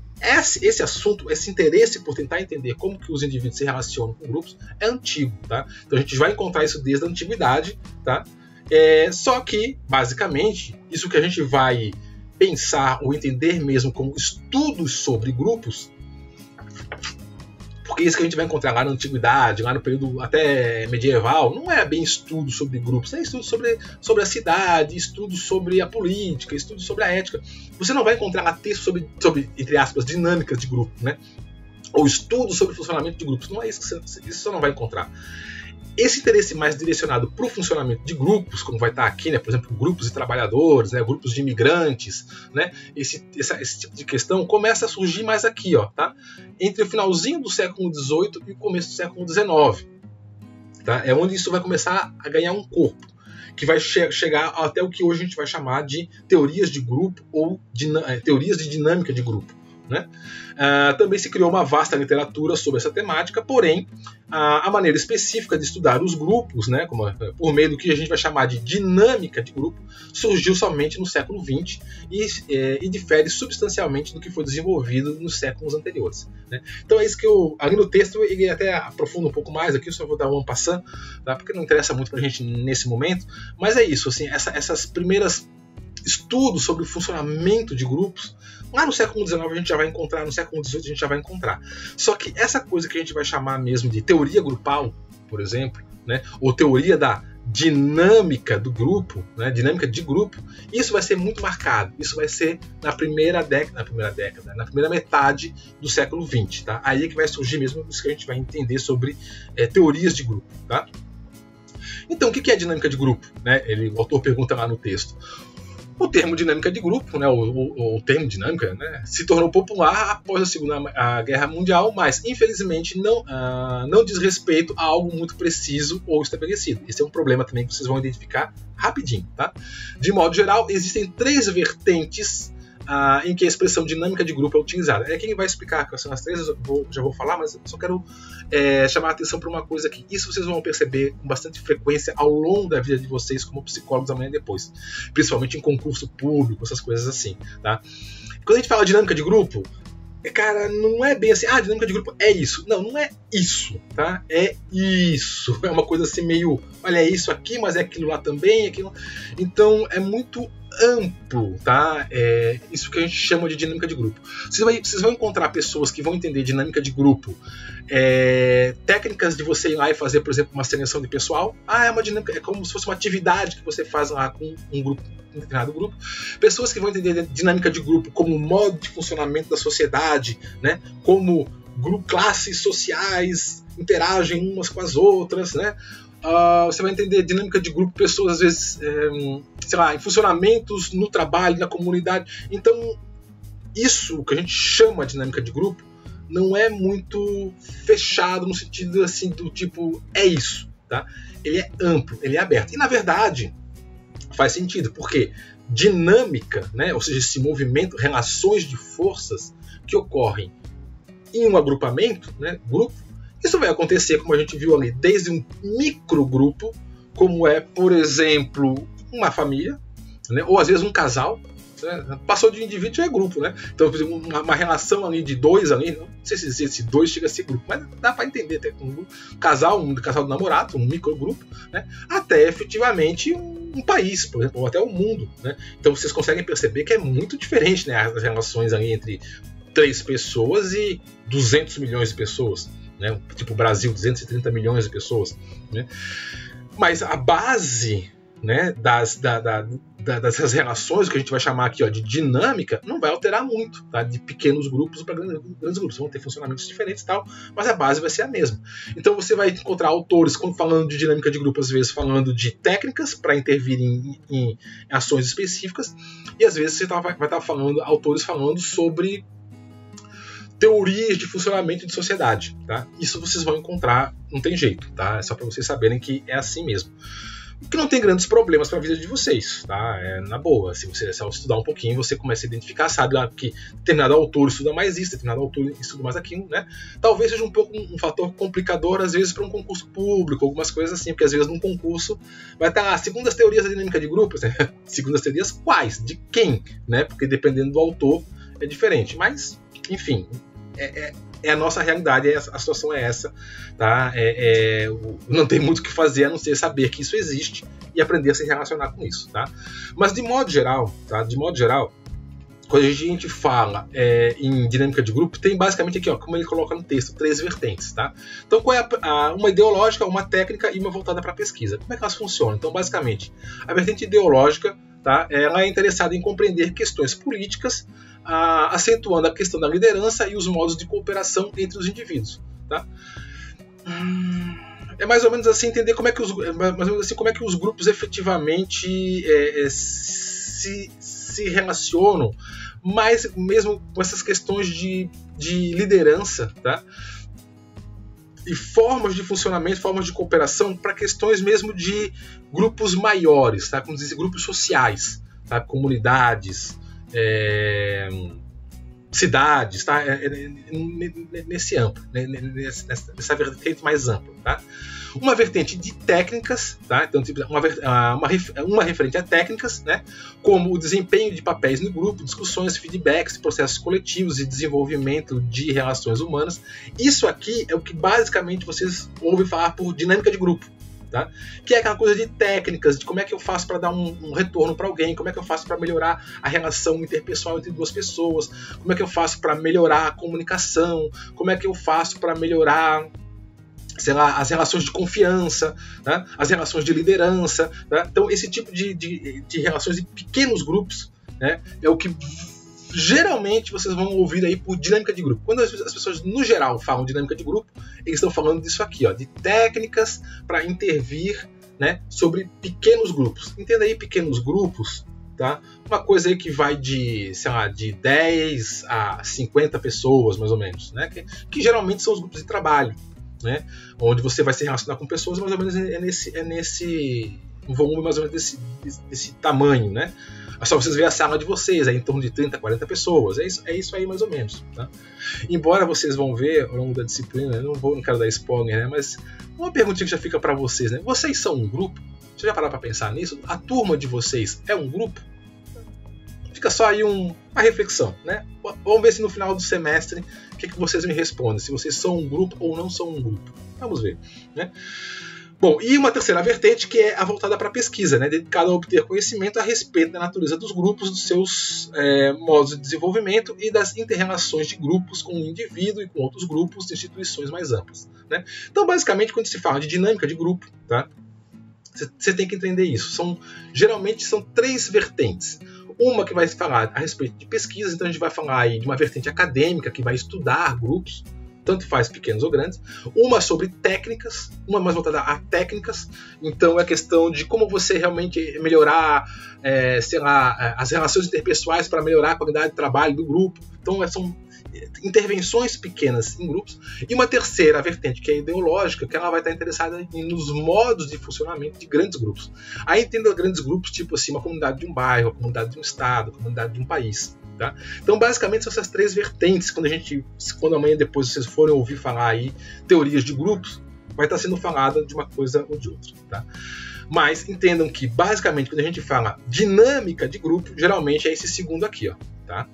esse assunto, esse interesse por tentar entender como que os indivíduos se relacionam com grupos é antigo, tá? Então a gente vai encontrar isso desde a antiguidade, tá? Só que, basicamente, isso que a gente vai pensar ou entender mesmo como estudos sobre grupos, porque isso que a gente vai encontrar lá na antiguidade, lá no período até medieval, não é bem estudo sobre grupos, é estudo sobre a cidade, estudo sobre a política, estudo sobre a ética. Você não vai encontrar lá texto sobre, entre aspas, dinâmicas de grupo, né? Ou estudo sobre funcionamento de grupos. Não é isso que você não vai encontrar. Esse interesse mais direcionado para o funcionamento de grupos, como vai estar aqui, né, por exemplo, grupos de trabalhadores, né, grupos de imigrantes, né, esse tipo de questão começa a surgir mais aqui, ó, tá? Entre o finalzinho do século XVIII e o começo do século XIX. Tá? É onde isso vai começar a ganhar um corpo, que vai chegar até o que hoje a gente vai chamar de teorias de grupo ou teorias de dinâmica de grupo. Né? Também se criou uma vasta literatura sobre essa temática, porém a maneira específica de estudar os grupos, né, por meio do que a gente vai chamar de dinâmica de grupo, surgiu somente no século XX e difere substancialmente do que foi desenvolvido nos séculos anteriores. Né? Então é isso que ali no texto ele até aprofunda um pouco mais, aqui eu só vou dar uma passando, tá? Porque não interessa muito para a gente nesse momento, mas é isso, assim, essas primeiras estudos sobre o funcionamento de grupos, lá no século XIX a gente já vai encontrar, no século XVIII a gente já vai encontrar. Só que essa coisa que a gente vai chamar mesmo de teoria grupal, por exemplo, né, ou teoria da dinâmica do grupo, né, dinâmica de grupo, isso vai ser muito marcado. Isso vai ser na primeira metade do século XX. Tá? Aí é que vai surgir mesmo isso que a gente vai entender sobre teorias de grupo. Tá? Então, o que é dinâmica de grupo? Né? O autor pergunta lá no texto. O termo dinâmica de grupo, né, o termo dinâmica, né, se tornou popular após a Segunda Guerra Mundial, mas infelizmente não diz respeito a algo muito preciso ou estabelecido. Esse é um problema também que vocês vão identificar rapidinho. Tá? De modo geral, existem 3 vertentes em que a expressão dinâmica de grupo é utilizada. Quem vai explicar quais são as 3, já vou falar, mas eu só quero chamar a atenção para uma coisa aqui. Isso vocês vão perceber com bastante frequência ao longo da vida de vocês como psicólogos amanhã e depois, principalmente em concurso público, essas coisas assim. Tá? Quando a gente fala dinâmica de grupo, cara, não é bem assim, dinâmica de grupo é isso. Não é isso, tá? É isso. É uma coisa assim meio, olha, é isso aqui, mas é aquilo lá também, aquilo. Então é muito amplo, tá? Isso que a gente chama de dinâmica de grupo. Vocês vão encontrar pessoas que vão entender dinâmica de grupo, técnicas de você ir lá e fazer, por exemplo, uma seleção de pessoal. É uma dinâmica, é como se fosse uma atividade que você faz lá com um grupo, um determinado grupo. Pessoas que vão entender dinâmica de grupo como modo de funcionamento da sociedade, né? Como classes sociais interagem umas com as outras, né? Você vai entender dinâmica de grupo, pessoas às vezes, sei lá, em funcionamentos no trabalho, na comunidade. Então, isso que a gente chama de dinâmica de grupo não é muito fechado no sentido assim do tipo, é isso, tá? Ele é amplo, ele é aberto. E na verdade, faz sentido, porque dinâmica, né, ou seja, esse movimento, relações de forças que ocorrem em um agrupamento, né, grupo, isso vai acontecer, como a gente viu ali, desde um microgrupo, como é, por exemplo, uma família, né, ou às vezes um casal, né, passou de indivíduo já é grupo, né? Então, uma relação ali de 2 ali, não sei se esse 2 chega a ser grupo, mas dá para entender até com um casal de namorado, um microgrupo, né, até efetivamente um país, por exemplo, ou até o mundo, né? Então vocês conseguem perceber que é muito diferente, né, as relações ali entre 3 pessoas e 200 milhões de pessoas. Né? Tipo o Brasil, 230 milhões de pessoas. Né? Mas a base, né, dessas relações, que a gente vai chamar aqui, ó, de dinâmica, não vai alterar muito, tá? De pequenos grupos para grandes grupos. Vão ter funcionamentos diferentes e tal, mas a base vai ser a mesma. Então você vai encontrar autores falando de dinâmica de grupo, às vezes falando de técnicas para intervir em ações específicas, e às vezes você vai estar falando, autores falando sobre teorias de funcionamento de sociedade, tá? Isso vocês vão encontrar, não tem jeito, tá? É só para vocês saberem que é assim mesmo. O que não tem grandes problemas para a vida de vocês, tá? É na boa. Se você só estudar um pouquinho, você começa a identificar, sabe que determinado autor estuda mais isso, determinado autor estuda mais aquilo, né? Talvez seja um pouco um fator complicador, às vezes, para um concurso público, algumas coisas assim, porque às vezes num concurso vai estar segundo as teorias da dinâmica de grupos, né? Segundo as teorias quais? De quem? Né? Porque dependendo do autor é diferente. Mas, enfim, é a nossa realidade, a situação é essa, tá? Não tem muito o que fazer a não ser saber que isso existe e aprender a se relacionar com isso, tá? Mas de modo geral, tá? De modo geral, quando a gente fala em dinâmica de grupo, tem basicamente aqui, ó, como ele coloca no texto, 3 vertentes, tá? Então, qual é uma ideológica, uma técnica e uma voltada para pesquisa? Como é que elas funcionam? Então, basicamente, a vertente ideológica, tá? Ela é interessada em compreender questões políticas, acentuando a questão da liderança e os modos de cooperação entre os indivíduos, tá? É mais ou menos assim entender como é que os grupos efetivamente se relacionam, mas mesmo com essas questões de liderança, tá? E formas de funcionamento, formas de cooperação para questões mesmo de grupos maiores, tá? Como dizer, grupos sociais, tá? Comunidades, cidades, tá? Nesse amplo, nessa vertente mais ampla, tá? Uma vertente de técnicas, tá? Então, uma referente a técnicas, né? Como o desempenho de papéis no grupo, discussões, feedbacks, processos coletivos e desenvolvimento de relações humanas. Isso aqui é o que basicamente vocês ouvem falar por dinâmica de grupo. Tá? Que é aquela coisa de técnicas, de como é que eu faço para dar um retorno para alguém, como é que eu faço para melhorar a relação interpessoal entre duas pessoas, como é que eu faço para melhorar a comunicação, como é que eu faço para melhorar, sei lá, as relações de confiança, né? As relações de liderança, né? Então esse tipo de relações de pequenos grupos, né? É o que geralmente vocês vão ouvir aí por dinâmica de grupo. Quando as pessoas no geral falam dinâmica de grupo, eles estão falando disso aqui, ó, de técnicas para intervir, né, sobre pequenos grupos. Entenda aí pequenos grupos, tá? Uma coisa aí que vai de, sei lá, de 10 a 50 pessoas, mais ou menos, né? Que geralmente são os grupos de trabalho, né? Onde você vai se relacionar com pessoas, mais ou menos nesse um volume mais ou menos desse tamanho, né? É só vocês verem a sala de vocês, é em torno de 30, 40 pessoas. É isso aí mais ou menos, tá? Embora vocês vão ver ao longo da disciplina, eu não quero dar spoiler, né? Mas uma perguntinha que já fica para vocês, né? Vocês são um grupo? Você já parou para pensar nisso? A turma de vocês é um grupo? Fica só aí uma reflexão, né? Vamos ver se no final do semestre o que vocês me respondem, se vocês são um grupo ou não são um grupo. Vamos ver, né? Bom, e uma terceira vertente que é a voltada para a pesquisa, né, dedicada a obter conhecimento a respeito da natureza dos grupos, dos seus modos de desenvolvimento e das interrelações de grupos com o indivíduo e com outros grupos e instituições mais amplas, né? Então, basicamente, quando se fala de dinâmica de grupo, tá, você tem que entender isso. Geralmente são 3 vertentes. Uma que vai falar a respeito de pesquisas, então a gente vai falar aí de uma vertente acadêmica que vai estudar grupos, tanto faz pequenos ou grandes. Uma sobre técnicas, uma mais voltada a técnicas, então é questão de como você realmente melhorar, sei lá, as relações interpessoais para melhorar a qualidade de trabalho do grupo. Então são intervenções pequenas em grupos. E uma terceira vertente, que é ideológica, que ela vai estar interessada nos modos de funcionamento de grandes grupos. Aí entenda grandes grupos, tipo assim, uma comunidade de um bairro, a comunidade de um estado, a comunidade de um país. Tá? Então, basicamente, são essas 3 vertentes. Quando amanhã depois vocês forem ouvir falar aí teorias de grupos, vai estar sendo falada de uma coisa ou de outra. Tá? Mas entendam que, basicamente, quando a gente fala dinâmica de grupo, geralmente é esse segundo aqui, ó, tá?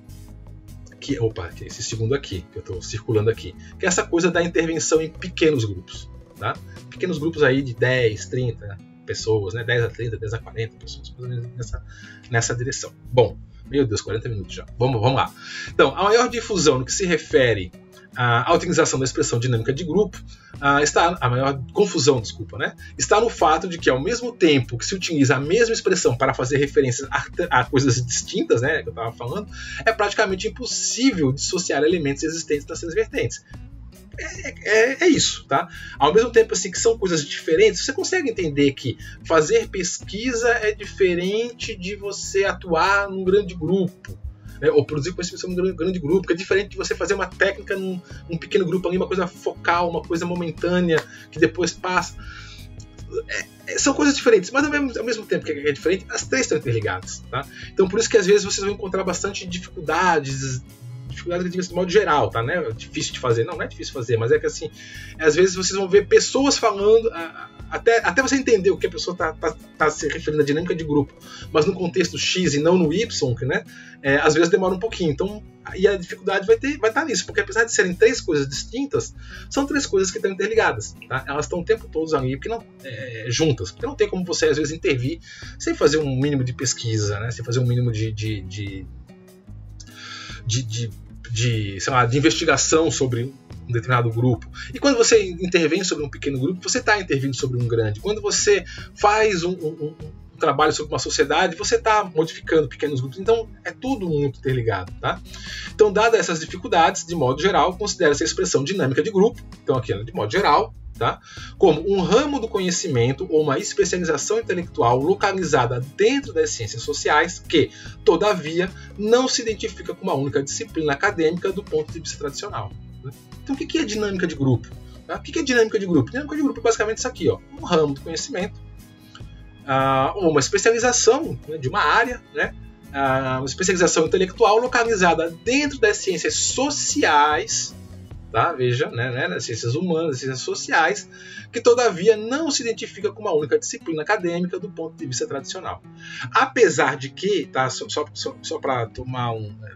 Que é esse segundo aqui, que eu estou circulando aqui, que é essa coisa da intervenção em pequenos grupos. Tá? Pequenos grupos aí de 10, 30 pessoas, né? 10 a 30, 10 a 40 pessoas, mais ou menos nessa direção. Bom, meu Deus, 40 minutos já. Vamos lá. Então, a maior difusão no que se refere a utilização da expressão dinâmica de grupo, a maior confusão, né, está no fato de que, ao mesmo tempo que se utiliza a mesma expressão para fazer referências a coisas distintas, né, que eu estava falando, é praticamente impossível dissociar elementos existentes das três vertentes. É isso, tá? Ao mesmo tempo assim, que são coisas diferentes, você consegue entender que fazer pesquisa é diferente de você atuar num grande grupo, né? Ou produzir conhecimento num grande grupo, que é diferente de você fazer uma técnica num pequeno grupo ali, uma coisa focal, uma coisa momentânea, que depois passa. São coisas diferentes, mas ao mesmo tempo que é diferente, as três estão interligadas, tá? Então por isso que às vezes vocês vão encontrar bastante dificuldades que diga-se de modo geral, tá, né? Difícil de fazer, não é difícil de fazer, mas é que assim, às vezes vocês vão ver pessoas falando, até você entender o que a pessoa tá se referindo à dinâmica de grupo, mas no contexto X e não no Y, né? Às vezes demora um pouquinho, então, e a dificuldade vai estar nisso, porque apesar de serem três coisas distintas, são três coisas que estão interligadas, tá? Elas estão o tempo todo ali, porque não, juntas, porque não tem como você às vezes intervir sem fazer um mínimo de pesquisa, né? Sem fazer um mínimo de investigação sobre um determinado grupo. E quando você intervém sobre um pequeno grupo, você está intervindo sobre um grande. Quando você faz um trabalho sobre uma sociedade, você está modificando pequenos grupos. Então, é tudo muito interligado, tá? Então, dadas essas dificuldades, de modo geral, considera-se a expressão dinâmica de grupo, então aqui, de modo geral, tá? Como um ramo do conhecimento ou uma especialização intelectual localizada dentro das ciências sociais que, todavia, não se identifica com uma única disciplina acadêmica do ponto de vista tradicional. Né? Então, o que é dinâmica de grupo? Tá? O que é dinâmica de grupo? Dinâmica de grupo é basicamente isso aqui, ó, um ramo do conhecimento, ou uma especialização, né, de uma área, né, uma especialização intelectual localizada dentro das ciências sociais, tá? Veja, né, nas ciências humanas, nas ciências sociais, que todavia não se identifica com uma única disciplina acadêmica do ponto de vista tradicional. Apesar de que, tá, só para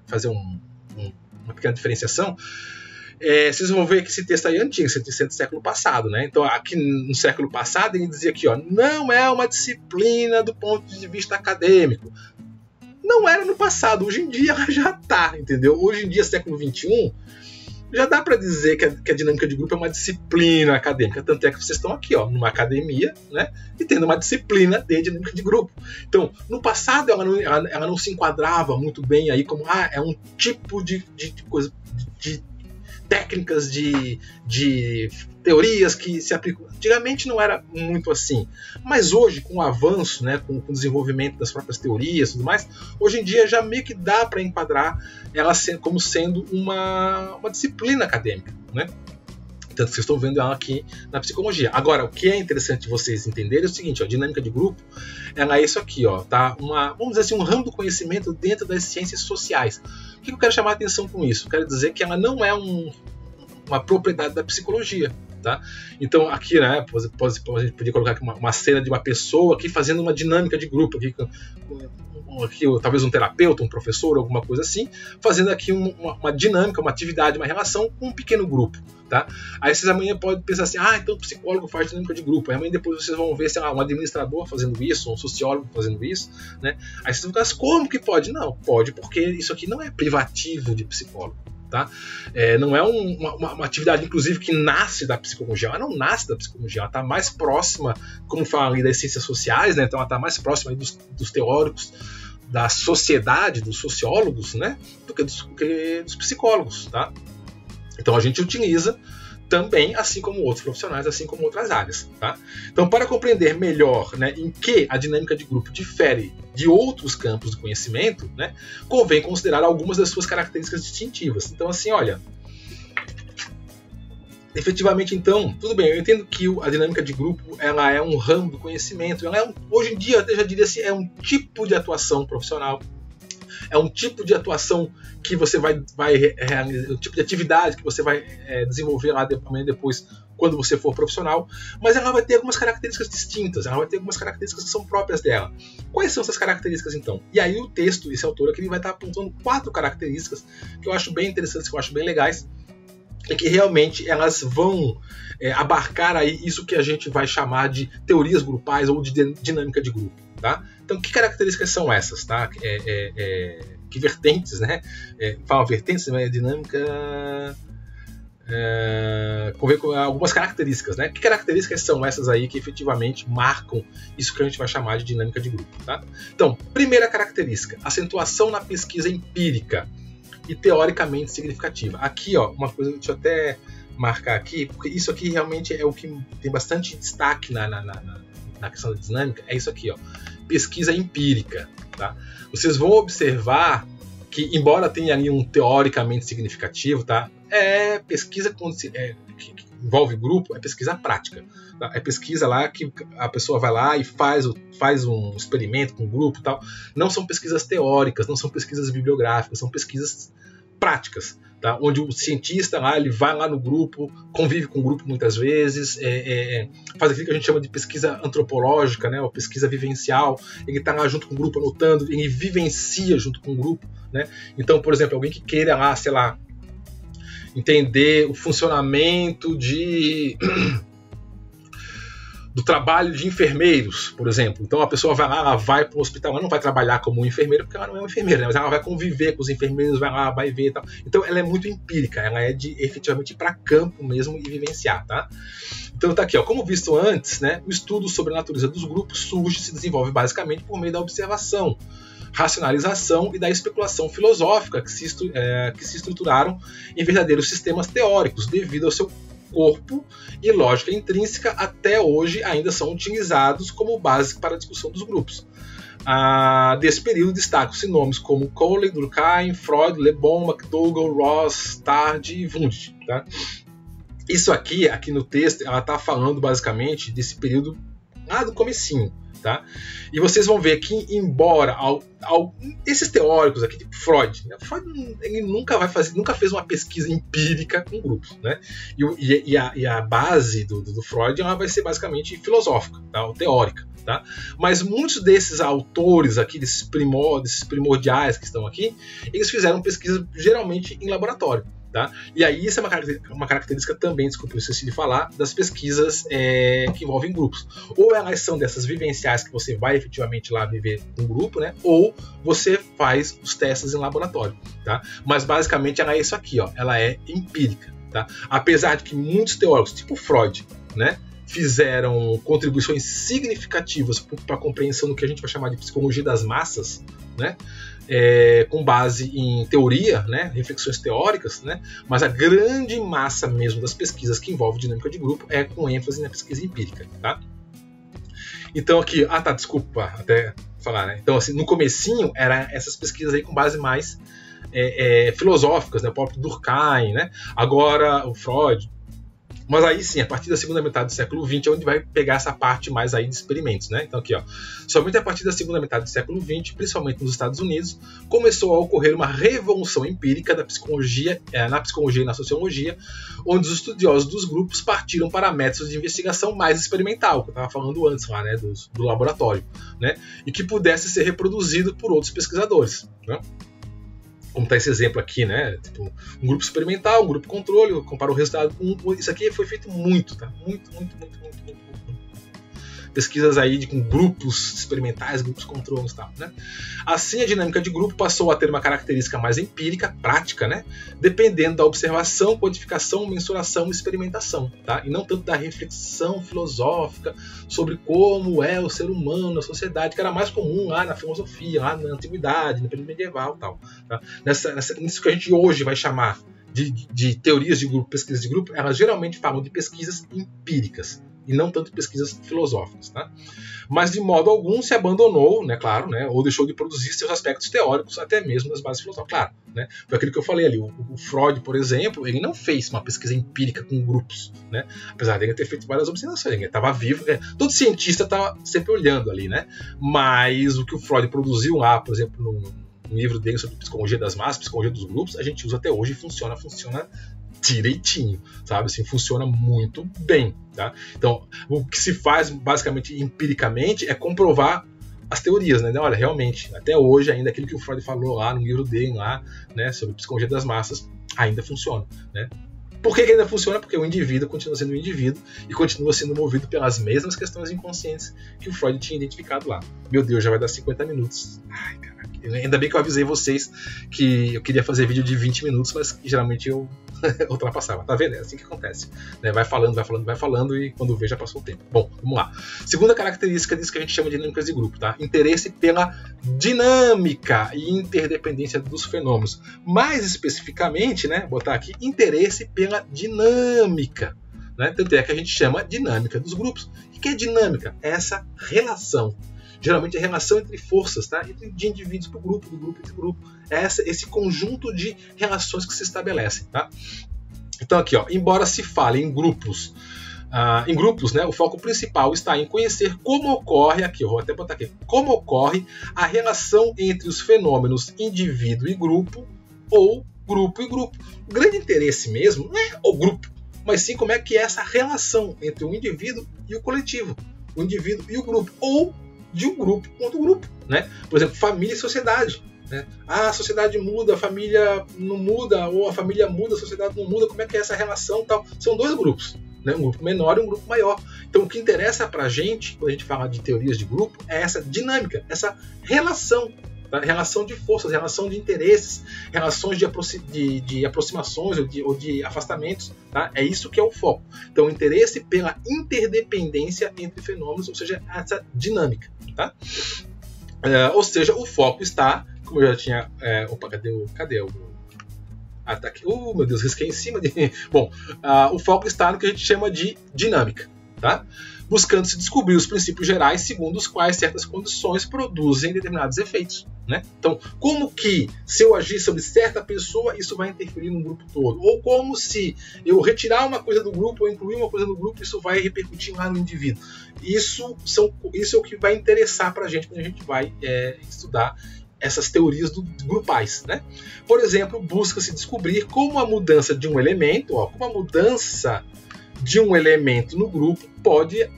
fazer uma pequena diferenciação, vocês vão ver que esse texto aí é antigo, esse texto é do século passado, né? Então, aqui no século passado, ele dizia aqui, ó, não é uma disciplina do ponto de vista acadêmico. Não era no passado, hoje em dia já tá, entendeu? Hoje em dia, século XXI, já dá para dizer que a dinâmica de grupo é uma disciplina acadêmica, tanto é que vocês estão aqui, ó, numa academia, né, e tendo uma disciplina de dinâmica de grupo. Então, no passado, ela não se enquadrava muito bem aí como, é um tipo de coisa, de técnicas, de teorias que se aplicam. Antigamente não era muito assim, mas hoje, com o avanço, né, com o desenvolvimento das próprias teorias e tudo mais, hoje em dia já meio que dá para enquadrar ela como sendo uma disciplina acadêmica, né? Tanto que vocês estão vendo ela aqui na psicologia. Agora, o que é interessante vocês entenderem é o seguinte, ó, a dinâmica de grupo, ela é isso aqui, ó, tá? Vamos dizer assim, um ramo do conhecimento dentro das ciências sociais. O que eu quero chamar a atenção com isso? Eu quero dizer que ela não é uma propriedade da psicologia, tá? Então, aqui, né, a gente podia colocar aqui uma cena de uma pessoa aqui fazendo uma dinâmica de grupo, aqui talvez um terapeuta, um professor, alguma coisa assim, fazendo aqui uma dinâmica, uma atividade, uma relação com um pequeno grupo, tá? Aí vocês amanhã podem pensar assim, então o psicólogo faz dinâmica de grupo. Aí amanhã depois vocês vão ver, sei lá, um administrador fazendo isso, um sociólogo fazendo isso, né? Aí vocês vão pensar, como que pode? Não, pode, porque isso aqui não é privativo de psicólogo. Tá? Não é uma atividade, inclusive, que nasce da psicologia. Ela não nasce da psicologia, ela está mais próxima, como fala ali, das ciências sociais, né? Então ela está mais próxima aí dos teóricos da sociedade, dos sociólogos, né? do que dos psicólogos. Tá? Então a gente utiliza também, assim como outros profissionais, assim como outras áreas. Tá? Então, para compreender melhor, né, em que a dinâmica de grupo difere de outros campos do conhecimento, né, convém considerar algumas das suas características distintivas. Então, assim, olha, efetivamente, então, tudo bem, eu entendo que a dinâmica de grupo ela é um ramo do conhecimento, ela hoje em dia, eu já diria assim, é um tipo de atuação profissional. É um tipo de atuação que você vai realizar, um tipo de atividade que você vai desenvolver lá amanhã depois, quando você for profissional, mas ela vai ter algumas características distintas, ela vai ter algumas características que são próprias dela. Quais são essas características, então? E aí o texto, esse autor aqui, ele vai estar apontando 4 características que eu acho bem interessantes, que eu acho bem legais, e que realmente elas vão abarcar aí isso que a gente vai chamar de teorias grupais ou de dinâmica de grupo. Tá? Então, que características são essas? Tá? Que vertentes, né? Fala vertentes, mas é dinâmica... com algumas características, né? Que características são essas aí que efetivamente marcam isso que a gente vai chamar de dinâmica de grupo, tá? Então, primeira característica, acentuação na pesquisa empírica e teoricamente significativa. Aqui, ó, uma coisa, deixa eu até marcar aqui, porque isso aqui realmente é o que tem bastante destaque na questão da dinâmica, é isso aqui, ó, pesquisa empírica, tá? Vocês vão observar que, embora tenha ali um teoricamente significativo, tá? Pesquisa que envolve grupo, é pesquisa prática. Tá? É pesquisa lá que a pessoa vai lá e faz um experimento com um grupo e tal. Não são pesquisas teóricas, não são pesquisas bibliográficas, são pesquisas práticas. Tá? Onde o cientista lá, ele vai lá no grupo, convive com o grupo muitas vezes, faz aquilo que a gente chama de pesquisa antropológica, né? Ou pesquisa vivencial. Ele está lá junto com o grupo anotando, ele vivencia junto com o grupo. Né? Então, por exemplo, alguém que queira lá, sei lá, entender o funcionamento do trabalho de enfermeiros, por exemplo. Então a pessoa vai lá, ela vai para o hospital, ela não vai trabalhar como enfermeira, porque ela não é uma enfermeira, né? Mas ela vai conviver com os enfermeiros, vai lá, vai ver e tal. Então ela é muito empírica, ela é de efetivamente ir para campo mesmo e vivenciar, tá? Então tá aqui, ó, como visto antes, né, o estudo sobre a natureza dos grupos surge e se desenvolve basicamente por meio da observação, racionalização e da especulação filosófica que se estruturaram em verdadeiros sistemas teóricos devido ao seu corpo e lógica intrínseca, até hoje ainda são utilizados como base para a discussão dos grupos. Desse período destacam-se nomes como Cowley, Durkheim, Freud, Le Bon, McDougall, Ross, Tardy e Wundt. Tá? Isso aqui no texto, ela está falando basicamente desse período lá do comecinho. Tá? E vocês vão ver que, embora esses teóricos aqui, tipo Freud, né? Freud ele nunca fez uma pesquisa empírica com grupos, né? E a base do Freud ela vai ser basicamente filosófica, tá? Ou teórica. Tá? Mas muitos desses autores aqui, desses primordiais que estão aqui, eles fizeram pesquisa geralmente em laboratório. Tá? E aí isso é uma característica também, desculpa, eu esqueci de falar, das pesquisas que envolvem grupos. Ou elas são dessas vivenciais que você vai efetivamente lá viver com um grupo, né? Ou você faz os testes em laboratório. Tá? Mas basicamente ela é isso aqui, ó, ela é empírica. Tá? Apesar de que muitos teóricos, tipo Freud, né, fizeram contribuições significativas para a compreensão do que a gente vai chamar de psicologia das massas, né? Com base em teoria, né? Reflexões teóricas, né? Mas a grande massa mesmo das pesquisas que envolvem dinâmica de grupo é com ênfase na pesquisa empírica. Tá? Então aqui, desculpa até falar, né? Então assim, no comecinho eram essas pesquisas aí com base mais filosóficas, né? O próprio Durkheim, né? Agora o Freud. Mas aí sim, a partir da segunda metade do século XX é onde vai pegar essa parte mais aí de experimentos, né? Então aqui, ó, somente a partir da segunda metade do século XX, principalmente nos Estados Unidos, começou a ocorrer uma revolução empírica da psicologia, na psicologia e na sociologia, onde os estudiosos dos grupos partiram para métodos de investigação mais experimental, que eu estava falando antes lá, né, do laboratório, né? E que pudesse ser reproduzido por outros pesquisadores, né? Como está esse exemplo aqui, né? Tipo, um grupo experimental, um grupo controle, compara o resultado com isso aqui foi feito muito, tá? Muito. Pesquisas aí com grupos experimentais, grupos controles e tal, né? Assim, a dinâmica de grupo passou a ter uma característica mais empírica, prática, né? Dependendo da observação, codificação, mensuração e experimentação, tá? E não tanto da reflexão filosófica sobre como é o ser humano na sociedade, que era mais comum lá na filosofia, lá na antiguidade, no período medieval e tal. Tá? Nisso que a gente hoje vai chamar de teorias de grupo, pesquisas de grupo, elas geralmente falam de pesquisas empíricas e não tanto pesquisas filosóficas, tá? Mas de modo algum se abandonou, né, claro, né, ou deixou de produzir seus aspectos teóricos, até mesmo das bases filosóficas, claro, né? Foi aquilo que eu falei ali, o Freud, por exemplo, ele não fez uma pesquisa empírica com grupos, né? Apesar dele ter feito várias observações, ele estava vivo, todo cientista está sempre olhando ali, né? Mas o que o Freud produziu lá, por exemplo, no livro dele sobre psicologia das massas, psicologia dos grupos, a gente usa até hoje e funciona direitinho, sabe? Assim, funciona muito bem, tá? Então, o que se faz basicamente empiricamente é comprovar as teorias, né? Olha, realmente, até hoje ainda aquilo que o Freud falou lá no livro dele lá, né, sobre psicologia das massas, ainda funciona, né? Por que ainda funciona? Porque o indivíduo continua sendo um indivíduo e continua sendo movido pelas mesmas questões inconscientes que o Freud tinha identificado lá. Meu Deus, já vai dar 50 minutos. Ai, caraca. Ainda bem que eu avisei vocês que eu queria fazer vídeo de 20 minutos, mas geralmente eu ultrapassava. Tá vendo? É assim que acontece. Né? Vai falando e quando vê já passou o tempo. Bom, vamos lá. Segunda característica disso que a gente chama de dinâmicas de grupo, tá? Interesse pela dinâmica e interdependência dos fenômenos. Mais especificamente, né, botar aqui, interesse pela dinâmica. Né? Tanto é que a gente chama dinâmica dos grupos. O que é dinâmica? É essa relação. Geralmente é a relação entre forças, tá? De indivíduos para o grupo, do grupo entre grupo. É esse conjunto de relações que se estabelecem. Tá? Então aqui, ó, embora se fale em grupos, né, o foco principal está em conhecer como ocorre, aqui, eu vou até botar aqui, como ocorre a relação entre os fenômenos indivíduo e grupo, ou grupo e grupo. O grande interesse mesmo não é o grupo, mas sim como é que é essa relação entre o indivíduo e o coletivo, o indivíduo e o grupo, ou de um grupo com outro grupo, né? Por exemplo, família e sociedade, né? A sociedade muda, a família não muda, ou a família muda, a sociedade não muda, como é que é essa relação, tal? São dois grupos, né? Um grupo menor e um grupo maior. Então o que interessa pra gente, quando a gente fala de teorias de grupo, é essa dinâmica, essa relação, tá? Relação de forças, relação de interesses, relações de aproximações ou de afastamentos, tá? É isso que é o foco. Então o interesse pela interdependência entre fenômenos, ou seja, essa dinâmica, tá? Ou seja, o foco está, como eu já tinha... opa, cadê o... Ah, tá aqui. Meu Deus, risquei em cima de... Bom, o foco está no que a gente chama de dinâmica, tá? Buscando se descobrir os princípios gerais segundo os quais certas condições produzem determinados efeitos, né? Então, como que se eu agir sobre certa pessoa, isso vai interferir no grupo todo? Ou como se eu retirar uma coisa do grupo ou incluir uma coisa no grupo, isso vai repercutir lá no indivíduo? Isso é o que vai interessar para a gente quando a gente vai estudar essas teorias grupais, né? Por exemplo, busca-se descobrir como a mudança de um elemento, como a mudança de um elemento no grupo pode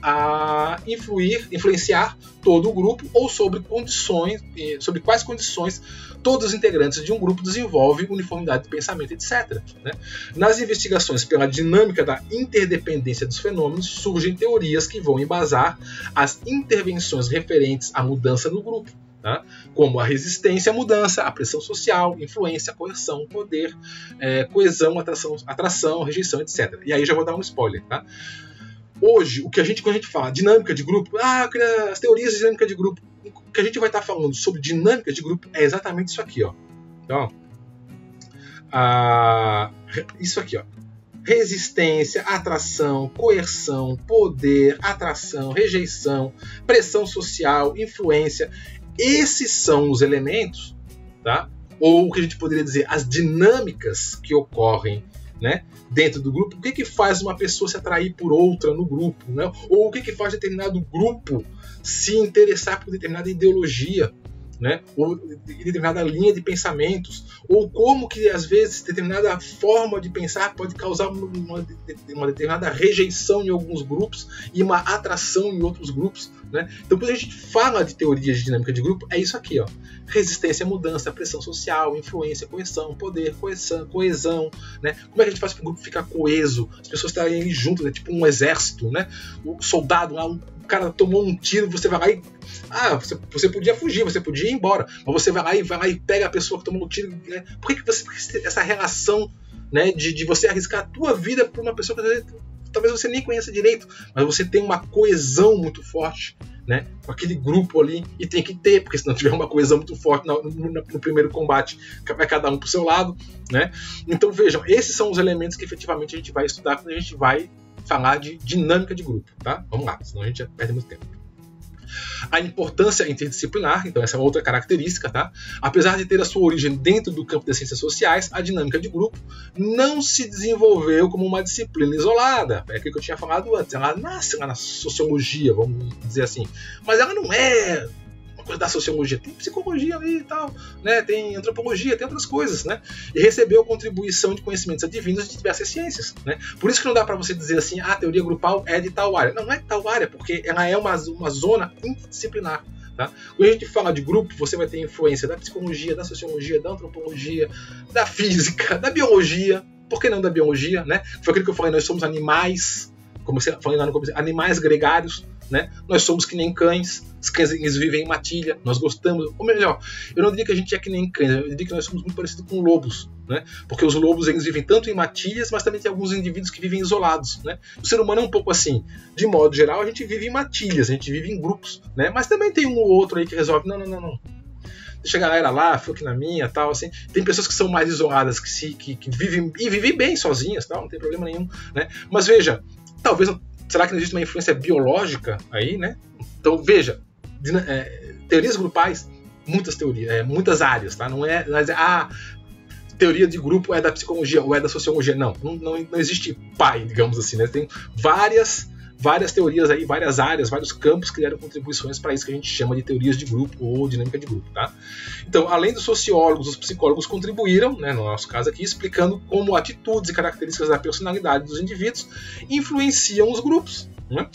influenciar todo o grupo, ou sobre quais condições todos os integrantes de um grupo desenvolvem uniformidade de pensamento, etc. Né? Nas investigações pela dinâmica da interdependência dos fenômenos, surgem teorias que vão embasar as intervenções referentes à mudança no grupo, tá? Como a resistência à mudança, a pressão social, influência, coerção, poder, coesão, atração, rejeição, etc. E aí já vou dar um spoiler. Tá? Hoje, quando a gente fala dinâmica de grupo, as teorias de dinâmica de grupo, o que a gente vai estar falando sobre dinâmica de grupo é exatamente isso aqui. Ó. Então, isso aqui. Ó. Resistência, atração, coerção, poder, atração, rejeição, pressão social, influência. Esses são os elementos, tá? Ou o que a gente poderia dizer, as dinâmicas que ocorrem, né, dentro do grupo. O que faz uma pessoa se atrair por outra no grupo, né? Ou o que faz determinado grupo se interessar por determinada ideologia, né? Ou determinada linha de pensamentos, ou como que às vezes determinada forma de pensar pode causar uma determinada rejeição em alguns grupos e uma atração em outros grupos, né? Então quando a gente fala de teorias de dinâmica de grupo, é isso aqui, ó. Resistência à mudança, pressão social, influência, coerção, poder, coesão, né? Como é que a gente faz para o grupo ficar coeso, as pessoas estarem ali juntas, né? Tipo um exército, né? O soldado lá, o cara tomou um tiro, você vai lá e... você podia fugir, você podia ir embora, mas você vai lá e pega a pessoa que tomou o tiro, né? Por que você tem essa relação, né, de você arriscar a tua vida por uma pessoa que talvez você nem conheça direito, mas você tem uma coesão muito forte, né, com aquele grupo ali, e tem que ter, porque se não tiver uma coesão muito forte no primeiro combate, vai cada um pro seu lado, né? Então vejam, esses são os elementos que efetivamente a gente vai estudar quando a gente vai falar de dinâmica de grupo, tá? Vamos lá, senão a gente já perde muito tempo. A importância interdisciplinar, então essa é outra característica, tá? Apesar de ter a sua origem dentro do campo das ciências sociais, a dinâmica de grupo não se desenvolveu como uma disciplina isolada. É aquilo que eu tinha falado antes. Ela nasce lá na sociologia, vamos dizer assim. Mas ela não é uma coisa da sociologia. Tem psicologia ali e tal, né? Tem antropologia, tem outras coisas, né? E recebeu contribuição de conhecimentos advindos de diversas ciências, né? Por isso que não dá para você dizer assim, a teoria grupal é de tal área. Não é de tal área, porque ela é uma zona interdisciplinar. Tá? Quando a gente fala de grupo, você vai ter influência da psicologia, da sociologia, da antropologia, da física, da biologia. Por que não da biologia, né? Foi aquilo que eu falei, nós somos animais, como você falou lá no começo, animais gregários, né? Nós somos que nem cães. Os cães eles vivem em matilha, nós gostamos. Ou melhor, eu não diria que a gente é que nem cães, eu diria que nós somos muito parecidos com lobos, né? Porque os lobos eles vivem tanto em matilhas, mas também tem alguns indivíduos que vivem isolados, né? O ser humano é um pouco assim. De modo geral, a gente vive em matilhas, a gente vive em grupos, né? Mas também tem um ou outro aí que resolve, não. Deixa a galera lá, fica aqui na minha, tal, assim. Tem pessoas que são mais isoladas, que vivem bem sozinhas, tal, não tem problema nenhum, né? Mas veja, talvez, será que não existe uma influência biológica aí, né? Então veja, teorias grupais, muitas teorias, muitas áreas, tá? Não é teoria de grupo é da psicologia ou é da sociologia, não existe pai, digamos assim, né? Tem várias teorias aí, várias áreas, vários campos que deram contribuições para isso que a gente chama de teorias de grupo ou dinâmica de grupo, tá? Então, além dos sociólogos, os psicólogos contribuíram, né, no nosso caso aqui, explicando como atitudes e características da personalidade dos indivíduos influenciam os grupos, né?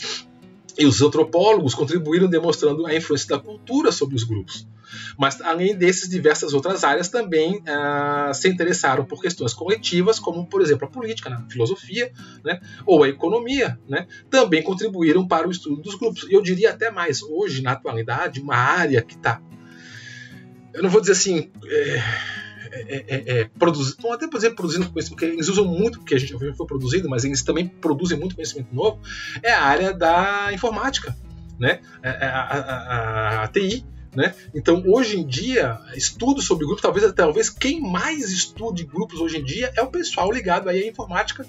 E os antropólogos contribuíram demonstrando a influência da cultura sobre os grupos. Mas, além desses, diversas outras áreas também se interessaram por questões coletivas, como, por exemplo, a política, a filosofia, né, ou a economia, né, também contribuíram para o estudo dos grupos. E eu diria até mais, hoje, na atualidade, uma área que está, eu não vou dizer assim, vão até dizer produzindo conhecimento, porque eles usam muito, porque a gente foi produzido, mas eles também produzem muito conhecimento novo, é a área da informática, né, a TI. Né? Então, hoje em dia, estudos sobre grupos, talvez quem mais estude grupos hoje em dia é o pessoal ligado aí à informática,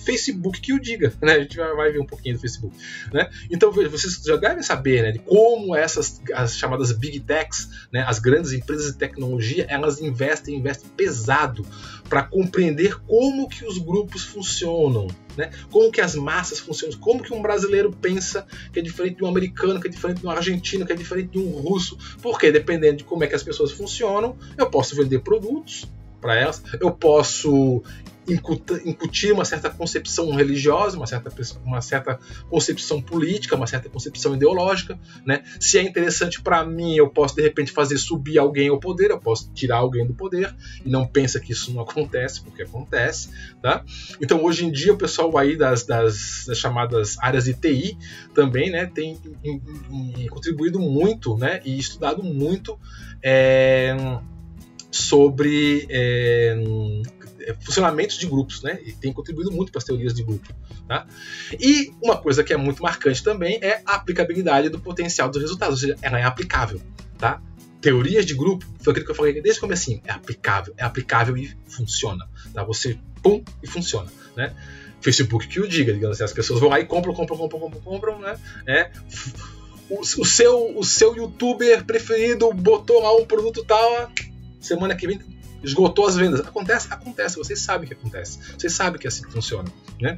Facebook que o diga, né? A gente vai ver um pouquinho do Facebook, né? Então, vocês já devem saber, né, de como as chamadas Big Techs, né, as grandes empresas de tecnologia, elas investem pesado para compreender como que os grupos funcionam, né? Como que as massas funcionam, como que um brasileiro pensa que é diferente de um americano, que é diferente de um argentino, que é diferente de um russo, porque dependendo de como é que as pessoas funcionam, eu posso vender produtos para elas, eu posso incutir uma certa concepção religiosa, uma certa concepção política, uma certa concepção ideológica, né? Se é interessante para mim, eu posso de repente fazer subir alguém ao poder, eu posso tirar alguém do poder, e não pensa que isso não acontece, porque acontece, tá? Então, hoje em dia, o pessoal aí das chamadas áreas de TI também, né, tem contribuído muito, né, e estudado muito sobre funcionamentos de grupos, né? E tem contribuído muito para as teorias de grupo, tá? E uma coisa que é muito marcante também é a aplicabilidade do potencial dos resultados, ou seja, ela é aplicável, tá? Teorias de grupo, foi aquilo que eu falei desde o comecinho, é aplicável e funciona, tá? Você pum e funciona, né? Facebook que o diga, digamos assim, as pessoas vão lá e compram, né? O seu youtuber preferido botou lá um produto tal, semana que vem esgotou as vendas. Acontece, vocês sabem que acontece. Vocês sabem que é assim que funciona, né?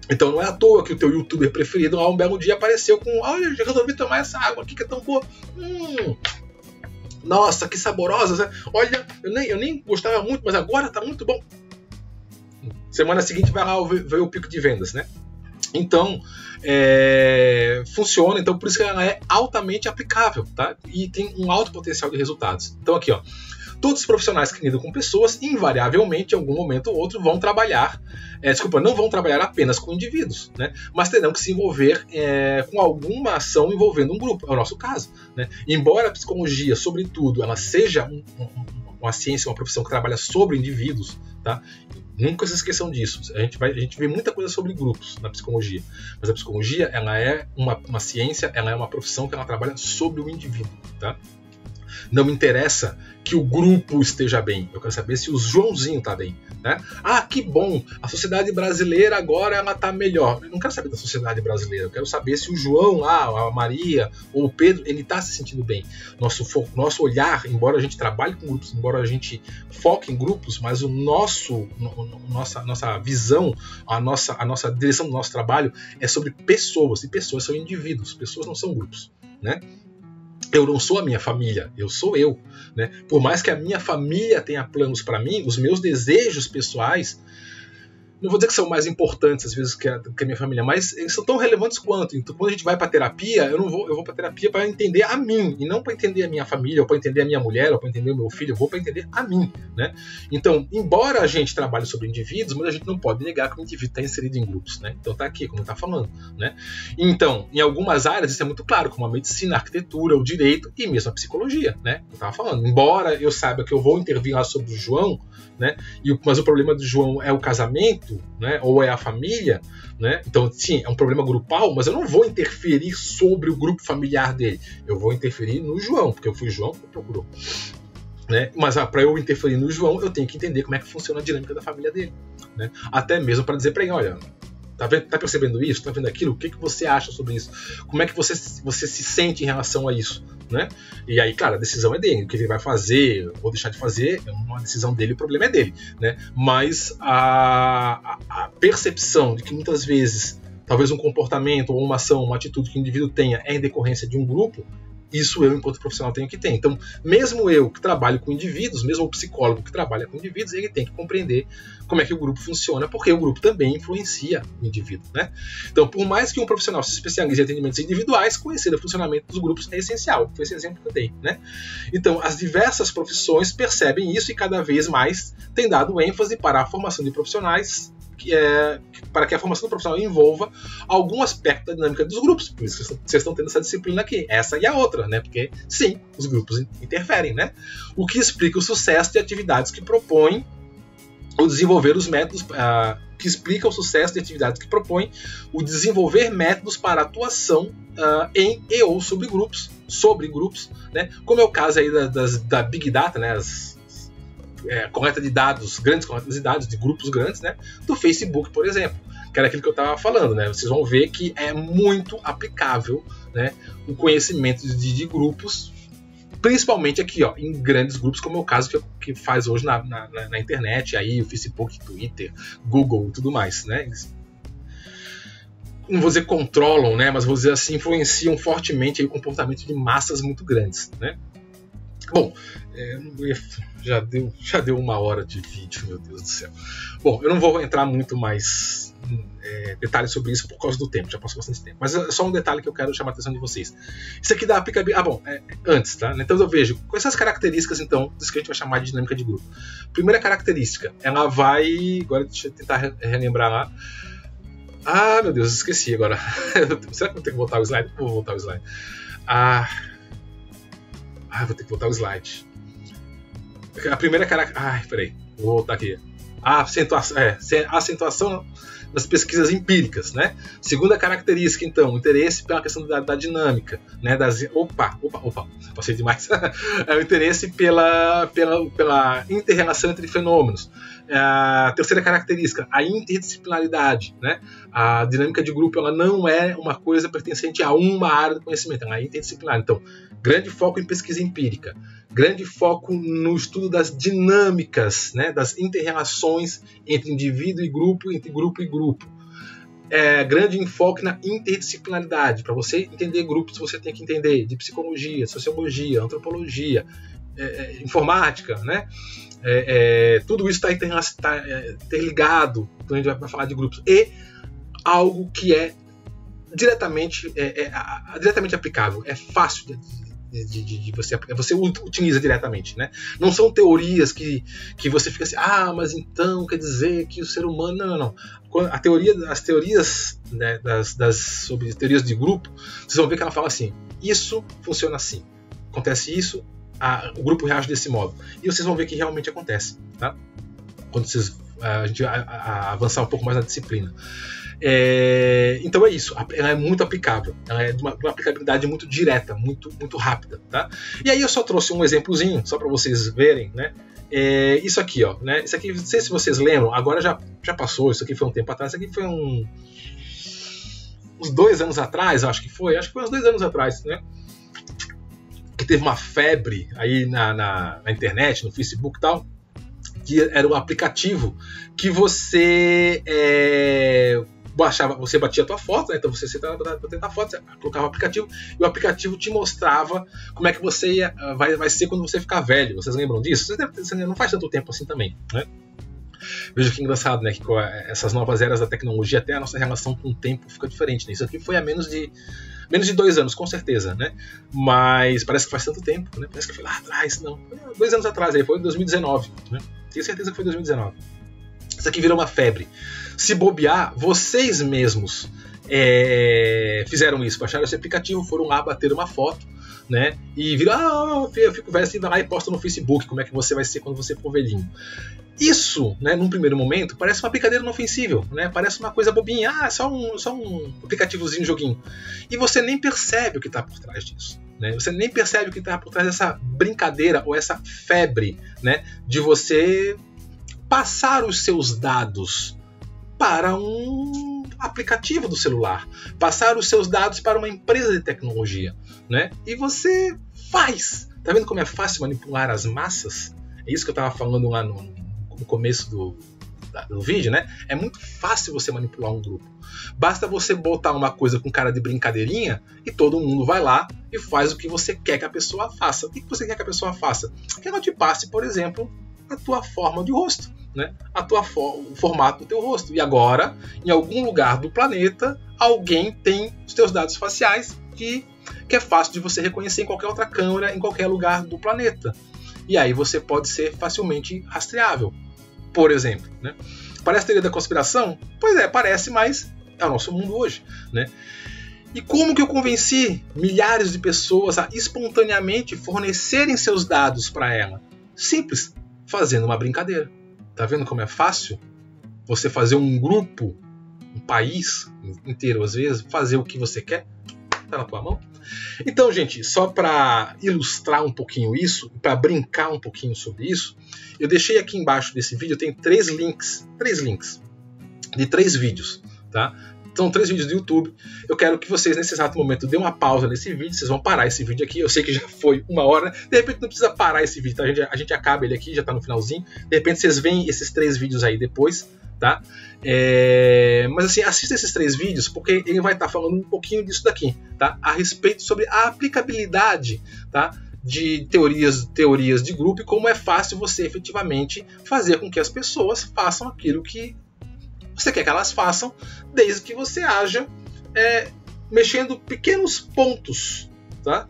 Então não é à toa que o teu youtuber preferido lá um belo dia apareceu com: olha, já resolvi tomar essa água aqui que é tão boa. Nossa, que saborosa, né? Olha, eu nem gostava muito, mas agora tá muito bom. Semana seguinte vai lá ver o pico de vendas, né? Então, funciona, então por isso que ela é altamente aplicável, tá? E tem um alto potencial de resultados. Então aqui, ó, todos os profissionais que lidam com pessoas, invariavelmente, em algum momento ou outro, vão trabalhar, não vão trabalhar apenas com indivíduos, né? Mas terão que se envolver com alguma ação envolvendo um grupo, é o nosso caso, né? Embora a psicologia, sobretudo, ela seja uma ciência, uma profissão que trabalha sobre indivíduos, tá? Nunca se esqueçam disso. A gente vê muita coisa sobre grupos na psicologia, mas a psicologia, ela é uma ciência, ela é uma profissão que ela trabalha sobre o indivíduo, tá? Não me interessa que o grupo esteja bem, eu quero saber se o Joãozinho está bem, né? Ah, que bom, a sociedade brasileira agora ela está melhor. Eu não quero saber da sociedade brasileira, eu quero saber se o João, a Maria ou o Pedro, ele está se sentindo bem. Nosso olhar, embora a gente trabalhe com grupos, embora a gente foque em grupos, mas nossa visão, a nossa direção do nosso trabalho é sobre pessoas, e pessoas são indivíduos, pessoas não são grupos, né? Eu não sou a minha família, eu sou eu, né? Por mais que a minha família tenha planos para mim, os meus desejos pessoais não vou dizer que são mais importantes às vezes que a minha família, mas eles são tão relevantes quanto. Então, quando a gente vai para terapia, eu vou para terapia para entender a mim, e não para entender a minha família, ou para entender a minha mulher, ou para entender o meu filho, eu vou para entender a mim, né? Então, embora a gente trabalhe sobre indivíduos, mas a gente não pode negar que o indivíduo está inserido em grupos, né? Então tá aqui, como está falando, né? Então, em algumas áreas isso é muito claro, como a medicina, a arquitetura, o direito e mesmo a psicologia, né? Eu estava falando, embora eu saiba que eu vou intervir lá sobre o João, né? Mas o problema do João é o casamento, né? Ou é a família, né? Então, sim, é um problema grupal, mas eu não vou interferir sobre o grupo familiar dele. Eu vou interferir no João, porque eu fui o João que procurou, né? Mas para eu interferir no João, eu tenho que entender como é que funciona a dinâmica da família dele, né? Até mesmo para dizer para ele, olha, tá percebendo isso? Tá vendo aquilo? O que você acha sobre isso? Como é que você se sente em relação a isso, né? E aí, claro, a decisão é dele. O que ele vai fazer ou deixar de fazer é uma decisão dele, o problema é dele, né? Mas a percepção de que muitas vezes talvez um comportamento ou uma ação, uma atitude que o indivíduo tenha é em decorrência de um grupo, isso eu, enquanto profissional, tenho que ter. Então, mesmo eu que trabalho com indivíduos, mesmo o psicólogo que trabalha com indivíduos, ele tem que compreender como é que o grupo funciona, porque o grupo também influencia o indivíduo, né? Então, por mais que um profissional se especialize em atendimentos individuais, conhecer o funcionamento dos grupos é essencial. Foi esse exemplo que eu dei, né? Então, as diversas profissões percebem isso e cada vez mais têm dado ênfase para a formação de profissionais, para que a formação do profissional envolva algum aspecto da dinâmica dos grupos. Por isso que vocês estão tendo essa disciplina aqui, essa e a outra, né? Porque, sim, os grupos interferem, né? O que explica o sucesso de atividades que propõem o desenvolver os métodos, que explica o sucesso de atividades que propõem o desenvolver métodos para atuação em e ou sobre grupos, né? Como é o caso aí da Big Data, né? Coleta de dados, grandes coletas de dados de grupos grandes, né? Do Facebook, por exemplo, que era aquilo que eu estava falando, né? Vocês vão ver que é muito aplicável, né, o conhecimento de grupos, principalmente aqui, ó, em grandes grupos, como é o caso que faz hoje na internet, aí o Facebook, Twitter, Google e tudo mais, né? Eles, não vou dizer controlam, né? Mas vou dizer assim, influenciam fortemente aí o comportamento de massas muito grandes, né? Bom, já deu 1 hora de vídeo, meu Deus do céu. Bom, eu não vou entrar muito mais detalhes sobre isso por causa do tempo, já passou bastante tempo. Mas é só um detalhe que eu quero chamar a atenção de vocês. Isso aqui da aplicabilidade... antes, tá? Então eu vejo, com essas características, então, disso que a gente vai chamar de dinâmica de grupo. Primeira característica, ela vai... Agora deixa eu tentar relembrar lá. Ah, meu Deus, esqueci agora. Será que eu vou ter que voltar o slide? Vou voltar o slide. Vou ter que voltar o slide. A primeira característica... peraí. Vou voltar aqui. A acentuação das pesquisas empíricas, né? Segunda característica, então, interesse pela questão da dinâmica, né? Passei demais. É o interesse pela inter-relação entre fenômenos. A terceira característica, a interdisciplinaridade, né? A dinâmica de grupo, ela não é uma coisa pertencente a uma área do conhecimento, ela é interdisciplinar. Então, grande foco em pesquisa empírica, grande foco no estudo das dinâmicas, né, das inter-relações entre indivíduo e grupo, entre grupo e grupo. Grande enfoque na interdisciplinaridade. Para você entender grupos, você tem que entender de psicologia, sociologia, antropologia, informática, né? Tudo isso está interligado quando a gente vai falar de grupos. E algo que é diretamente aplicável, é fácil de você utiliza diretamente, né? Não são teorias que você fica assim, mas então quer dizer que o ser humano... Não. As teorias, né, sobre teorias de grupo, vocês vão ver que ela fala assim, isso funciona assim, acontece isso, o grupo reage desse modo, e vocês vão ver que realmente acontece, tá? Quando a gente avançar um pouco mais na disciplina. Então é isso, ela é muito aplicável, ela é de uma aplicabilidade muito direta, muito rápida, tá? E aí eu só trouxe um exemplozinho, só para vocês verem, né? Isso aqui, ó, né? Isso aqui, não sei se vocês lembram, agora já passou, isso aqui foi um tempo atrás, isso aqui foi uns 2 anos atrás, acho que foi uns 2 anos atrás, né? Que teve uma febre aí na internet, no Facebook e tal, que era um aplicativo que você você batia a tua foto, né? Então você sentava para tentar a foto, você colocava o aplicativo e o aplicativo te mostrava como é que vai ser quando você ficar velho. Vocês lembram disso? Você não faz tanto tempo assim também, né? Veja que engraçado, né? Que com essas novas eras da tecnologia, até a nossa relação com o tempo fica diferente, né? Isso aqui foi há menos de 2 anos, com certeza, né? Mas parece que faz tanto tempo, né? Parece que foi lá atrás, não. 2 anos atrás, aí foi em 2019, né? Tenho certeza que foi 2019. Isso aqui virou uma febre. Se bobear, vocês mesmos fizeram isso, baixaram esse aplicativo, foram lá bater uma foto, né? E viram, eu fico velho, assim, vai lá e posta no Facebook como é que você vai ser quando você for velhinho. Isso, né, num primeiro momento, parece uma brincadeira inofensível, né? Parece uma coisa bobinha, só um aplicativozinho, joguinho. E você nem percebe o que está por trás disso, né? Você nem percebe o que está por trás dessa brincadeira ou essa febre, né, de você passar os seus dados para um aplicativo do celular, passar os seus dados para uma empresa de tecnologia, né? E você faz. Tá vendo como é fácil manipular as massas? É isso que eu estava falando lá no começo do vídeo, né? É muito fácil você manipular um grupo. Basta você botar uma coisa com cara de brincadeirinha e todo mundo vai lá e faz o que você quer que a pessoa faça. O que você quer que a pessoa faça? Que ela te passe, por exemplo, a tua forma de rosto, né? O formato do teu rosto. E agora, em algum lugar do planeta, alguém tem os teus dados faciais que é fácil de você reconhecer em qualquer outra câmera, em qualquer lugar do planeta. E aí você pode ser facilmente rastreável, por exemplo, né? Parece teoria da conspiração? Pois é, parece, mas é o nosso mundo hoje, né? E como que eu convenci milhares de pessoas a espontaneamente fornecerem seus dados para ela? Simples, fazendo uma brincadeira. Tá vendo como é fácil você fazer um grupo, um país inteiro, às vezes, fazer o que você quer? Tá na tua mão? Então, gente, só para ilustrar um pouquinho isso, para brincar um pouquinho sobre isso, eu deixei aqui embaixo desse vídeo, tem 3 links de 3 vídeos, tá? São 3 vídeos do YouTube. Eu quero que vocês, nesse exato momento, dêem uma pausa nesse vídeo. Vocês vão parar esse vídeo aqui. Eu sei que já foi 1 hora. De repente não precisa parar esse vídeo, tá? A gente acaba ele aqui, já tá no finalzinho. De repente vocês veem esses 3 vídeos aí depois, tá? Mas assim, assista esses 3 vídeos, porque ele vai estar falando um pouquinho disso daqui, tá? A respeito sobre a aplicabilidade, tá? De teorias de grupo e como é fácil você efetivamente fazer com que as pessoas façam aquilo que você quer que elas façam, desde que você haja mexendo pequenos pontos, tá?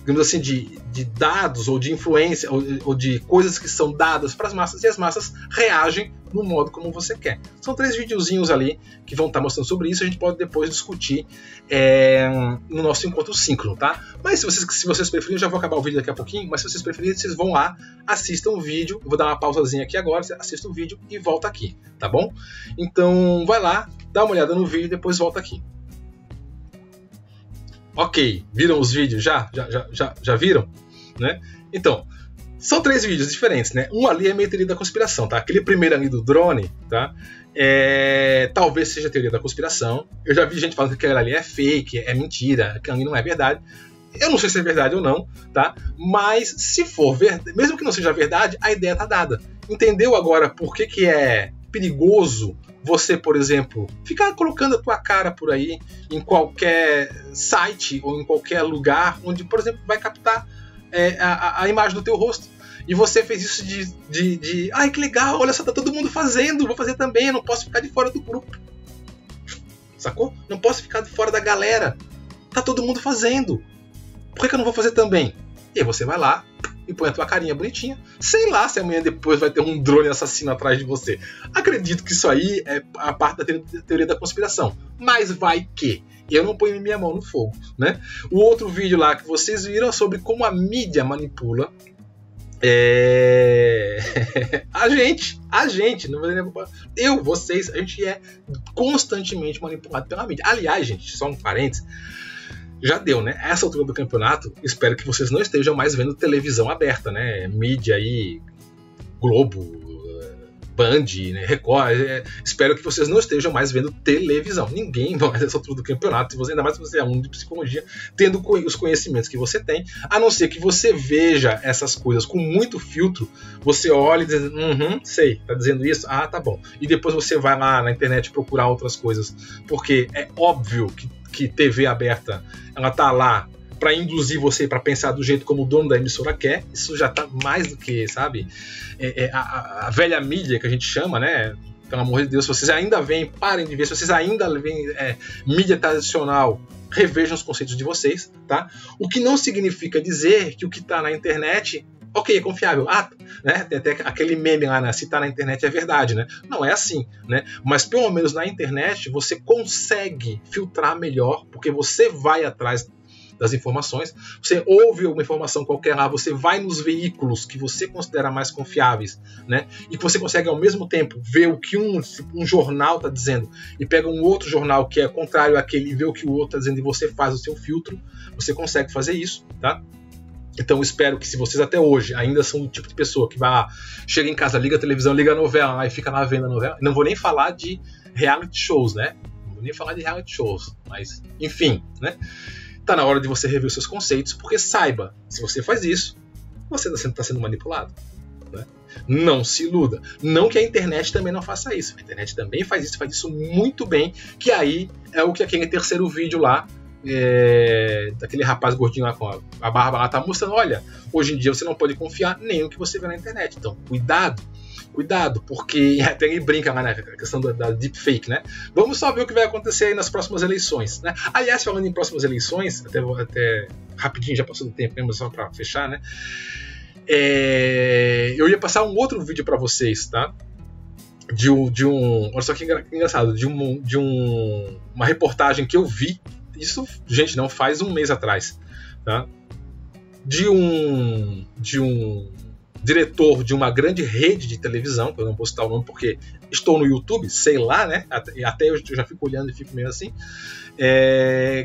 Digamos assim, de dados ou de influência ou de coisas que são dadas para as massas e as massas reagem no modo como você quer. São 3 videozinhos ali que vão estar mostrando sobre isso. A gente pode depois discutir no nosso encontro síncrono, tá? Mas se vocês preferirem, eu já vou acabar o vídeo daqui a pouquinho, mas se vocês preferirem, vocês vão lá, assistam o vídeo. Eu vou dar uma pausazinha aqui agora, você assista o vídeo e volta aqui, tá bom? Então vai lá, dá uma olhada no vídeo e depois volta aqui. Ok, viram os vídeos? Já viram? Né? Então, são 3 vídeos diferentes, né? Um ali é meio teoria da conspiração, tá? Aquele primeiro ali do drone, tá? Talvez seja teoria da conspiração. Eu já vi gente falando que aquilo ali é fake, é mentira, aquilo ali não é verdade. Eu não sei se é verdade ou não, tá? Mas se for verdade, mesmo que não seja verdade, a ideia tá dada. Entendeu agora por que é perigoso você, por exemplo, ficar colocando a tua cara por aí em qualquer site ou em qualquer lugar onde, por exemplo, vai captar a imagem do teu rosto. E você fez isso de ai, que legal, olha só, tá todo mundo fazendo, vou fazer também, eu não posso ficar de fora do grupo. Sacou? Não posso ficar de fora da galera. Tá todo mundo fazendo. Por que eu não vou fazer também? E aí você vai lá e põe a tua carinha bonitinha. Sei lá se amanhã depois vai ter um drone assassino atrás de você. Acredito que isso aí é a parte da teoria da conspiração. Mas vai que eu não ponho minha mão no fogo, né? O outro vídeo lá que vocês viram sobre como a mídia manipula a gente, não vocês, a gente é constantemente manipulado pela mídia. Aliás, gente, só um parênteses, já deu, né? Essa altura do campeonato, espero que vocês não estejam mais vendo televisão aberta, né? Mídia aí, Globo, Band, né? Record. Espero que vocês não estejam mais vendo televisão. Ninguém mais nessa altura do campeonato, ainda mais se você é aluno de psicologia, tendo os conhecimentos que você tem, a não ser que você veja essas coisas com muito filtro, você olha e diz, sei, tá dizendo isso? Ah, tá bom. E depois você vai lá na internet procurar outras coisas, porque é óbvio que TV aberta, ela tá lá para induzir você para pensar do jeito como o dono da emissora quer. Isso já está mais do que, sabe, a velha mídia que a gente chama, né? Pelo amor de Deus, se vocês ainda veem, parem de ver. Se vocês ainda veem mídia tradicional, revejam os conceitos de vocês, tá? O que não significa dizer que o que está na internet, ok, é confiável. Né? Tem até aquele meme lá, né? Se está na internet é verdade, né? Não é assim, né? Mas pelo menos na internet você consegue filtrar melhor, porque você vai atrás das informações, você ouve uma informação qualquer lá, você vai nos veículos que você considera mais confiáveis, né? E que você consegue ao mesmo tempo ver o que um jornal está dizendo e pega um outro jornal que é contrário àquele e vê o que o outro está dizendo e você faz o seu filtro, você consegue fazer isso, tá? Então eu espero que, se vocês até hoje ainda são do tipo de pessoa que vai lá, chega em casa, liga a televisão, liga a novela lá e fica lá vendo a novela, não vou nem falar de reality shows, né? Não vou nem falar de reality shows, mas enfim, né? Tá na hora de você rever os seus conceitos, porque saiba, se você faz isso, você está sendo manipulado, né? Não se iluda. Não que a internet também não faça isso. A internet também faz isso muito bem, que aí é o que aquele terceiro vídeo lá, daquele rapaz gordinho lá com a barba lá tá mostrando. Olha, hoje em dia você não pode confiar nem no que você vê na internet. Então, cuidado, porque até ele brinca lá na questão da deepfake, né? Vamos só ver o que vai acontecer aí nas próximas eleições, né? Aliás, falando em próximas eleições, até rapidinho, já passou do tempo, mas só para fechar, né? Eu ia passar um outro vídeo para vocês, tá? Olha só que engraçado, uma reportagem que eu vi, isso, gente, não faz um mês atrás, tá? De um diretor de uma grande rede de televisão, que eu não vou citar o nome porque estou no YouTube, sei lá, né? Até eu já fico olhando e fico meio assim,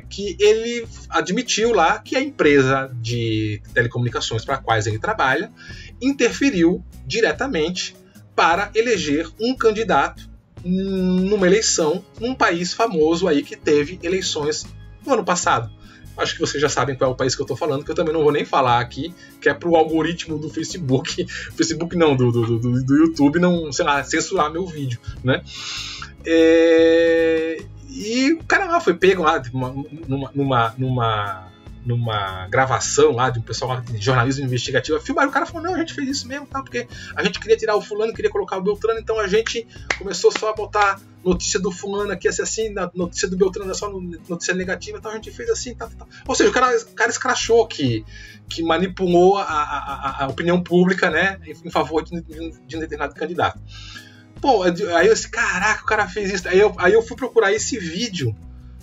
que ele admitiu lá que a empresa de telecomunicações para a qual ele trabalha interferiu diretamente para eleger um candidato numa eleição num país famoso aí que teve eleições no ano passado. Acho que vocês já sabem qual é o país que eu estou falando, que eu também não vou nem falar aqui, que é pro algoritmo do Facebook, não, do YouTube, não, sei lá, censurar meu vídeo, né? E o cara lá foi pego lá numa gravação lá de um pessoal lá de jornalismo investigativo, filmaram, o cara falou, não, a gente fez isso mesmo, tá? Porque a gente queria tirar o fulano, queria colocar o Beltrano, então a gente começou só a botar notícia do fulano aqui, assim, notícia do Beltrano é só notícia negativa, então a gente fez assim, tá. Ou seja, o cara escrachou que manipulou a opinião pública, né, em favor de um determinado candidato. Pô, aí eu disse, caraca, o cara fez isso. Aí eu fui procurar esse vídeo,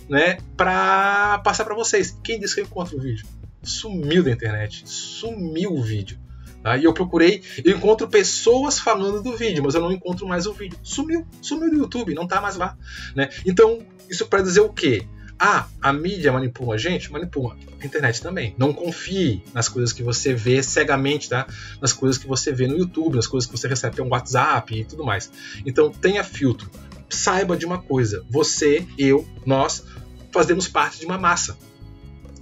né, pra passar pra vocês. Quem disse que eu encontro o vídeo? Sumiu da internet, sumiu o vídeo. Aí eu procurei, eu encontro pessoas falando do vídeo, mas eu não encontro mais o vídeo. Sumiu do YouTube, não tá mais lá, né? Então, isso para dizer o quê? A mídia manipula a gente? Manipula. A internet também. Não confie nas coisas que você vê cegamente, tá? Nas coisas que você vê no YouTube, nas coisas que você recebe pelo WhatsApp e tudo mais. Então, tenha filtro. Saiba de uma coisa. Você, eu, nós fazemos parte de uma massa.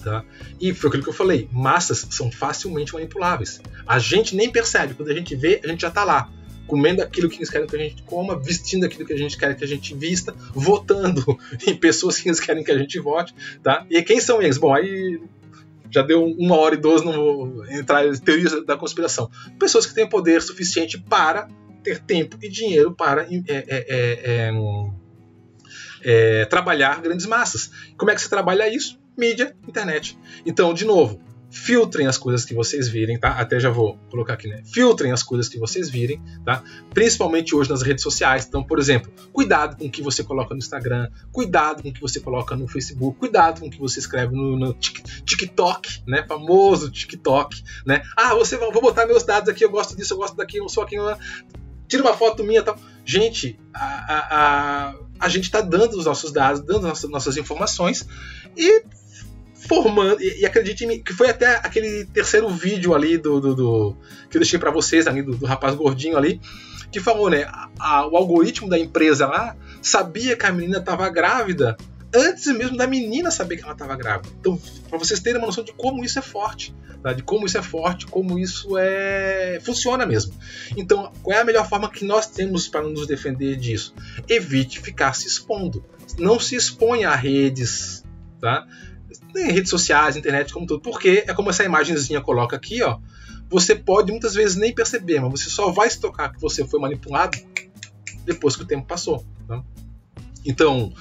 Tá? E foi aquilo que eu falei, massas são facilmente manipuláveis. A gente nem percebe, quando a gente vê, a gente já está lá, comendo aquilo que eles querem que a gente coma, vestindo aquilo que a gente quer que a gente vista, votando em pessoas que eles querem que a gente vote. Tá? E quem são eles? Bom, aí já deu 1h12, não vou entrar em teorias da conspiração. Pessoas que têm poder suficiente para ter tempo e dinheiro para trabalhar grandes massas. Como é que se trabalha isso? Mídia, internet. Então, de novo, filtrem as coisas que vocês virem, tá? Até já vou colocar aqui, né? Filtrem as coisas que vocês virem, tá? Principalmente hoje nas redes sociais. Então, por exemplo, cuidado com o que você coloca no Instagram, cuidado com o que você coloca no Facebook, cuidado com o que você escreve no TikTok, né? Famoso TikTok, né? Vou botar meus dados aqui, eu gosto disso, eu gosto daquilo, eu sou aqui, tira uma foto minha e tal. Gente, a gente está dando os nossos dados, dando nossas informações e formando, e acredite-me que foi até aquele terceiro vídeo ali que eu deixei para vocês ali, do rapaz gordinho ali, que falou, né, o algoritmo da empresa lá sabia que a menina estava grávida antes mesmo da menina saber que ela estava grávida. Então, para vocês terem uma noção de como isso é forte, tá? De como isso é forte, como isso funciona mesmo. Então, qual é a melhor forma que nós temos para nos defender disso? Evite ficar se expondo. Não se exponha a redes, tá? em redes sociais, internet como tudo, porque é como essa imagenzinha coloca aqui, ó. Você pode muitas vezes nem perceber, mas você só vai se tocar que você foi manipulado depois que o tempo passou. Tá? Então,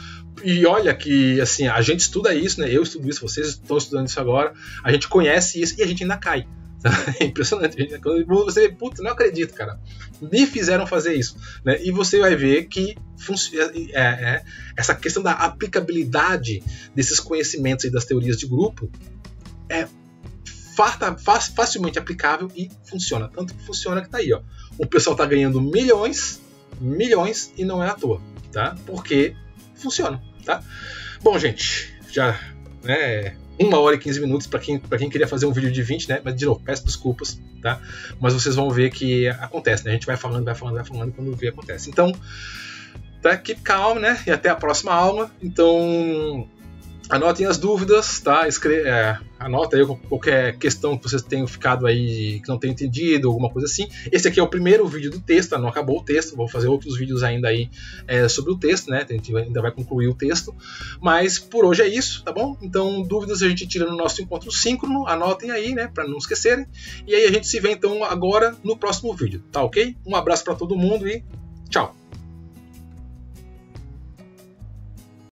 e olha que assim, a gente estuda isso, né? Eu estudo isso, vocês estão estudando isso agora, a gente conhece isso e a gente ainda cai. Tá? É impressionante. Quando você vê, puta, não acredito, cara. Me fizeram fazer isso. Né? E você vai ver que essa questão da aplicabilidade desses conhecimentos e das teorias de grupo é facilmente aplicável e funciona. Tanto que funciona que tá aí, ó. O pessoal tá ganhando milhões e não é à toa, tá? Porque funciona, tá? Bom, gente, já 1 hora e 15 minutos para quem queria fazer um vídeo de 20, né? Mas de novo, peço desculpas, tá? Mas vocês vão ver que acontece, né? A gente vai falando e quando vê acontece. Então, tá? Keep calm, né? E até a próxima aula. Então, anotem as dúvidas, tá? Anota aí qualquer questão que vocês tenham ficado aí, que não tenham entendido, alguma coisa assim. Esse aqui é o primeiro vídeo do texto, tá? Não acabou o texto, vou fazer outros vídeos ainda aí sobre o texto, né? A gente ainda vai concluir o texto, mas por hoje é isso, tá bom? Então, dúvidas a gente tira no nosso encontro síncrono, anotem aí, né? Para não esquecerem. E aí a gente se vê então agora no próximo vídeo, tá ok? Um abraço para todo mundo e tchau!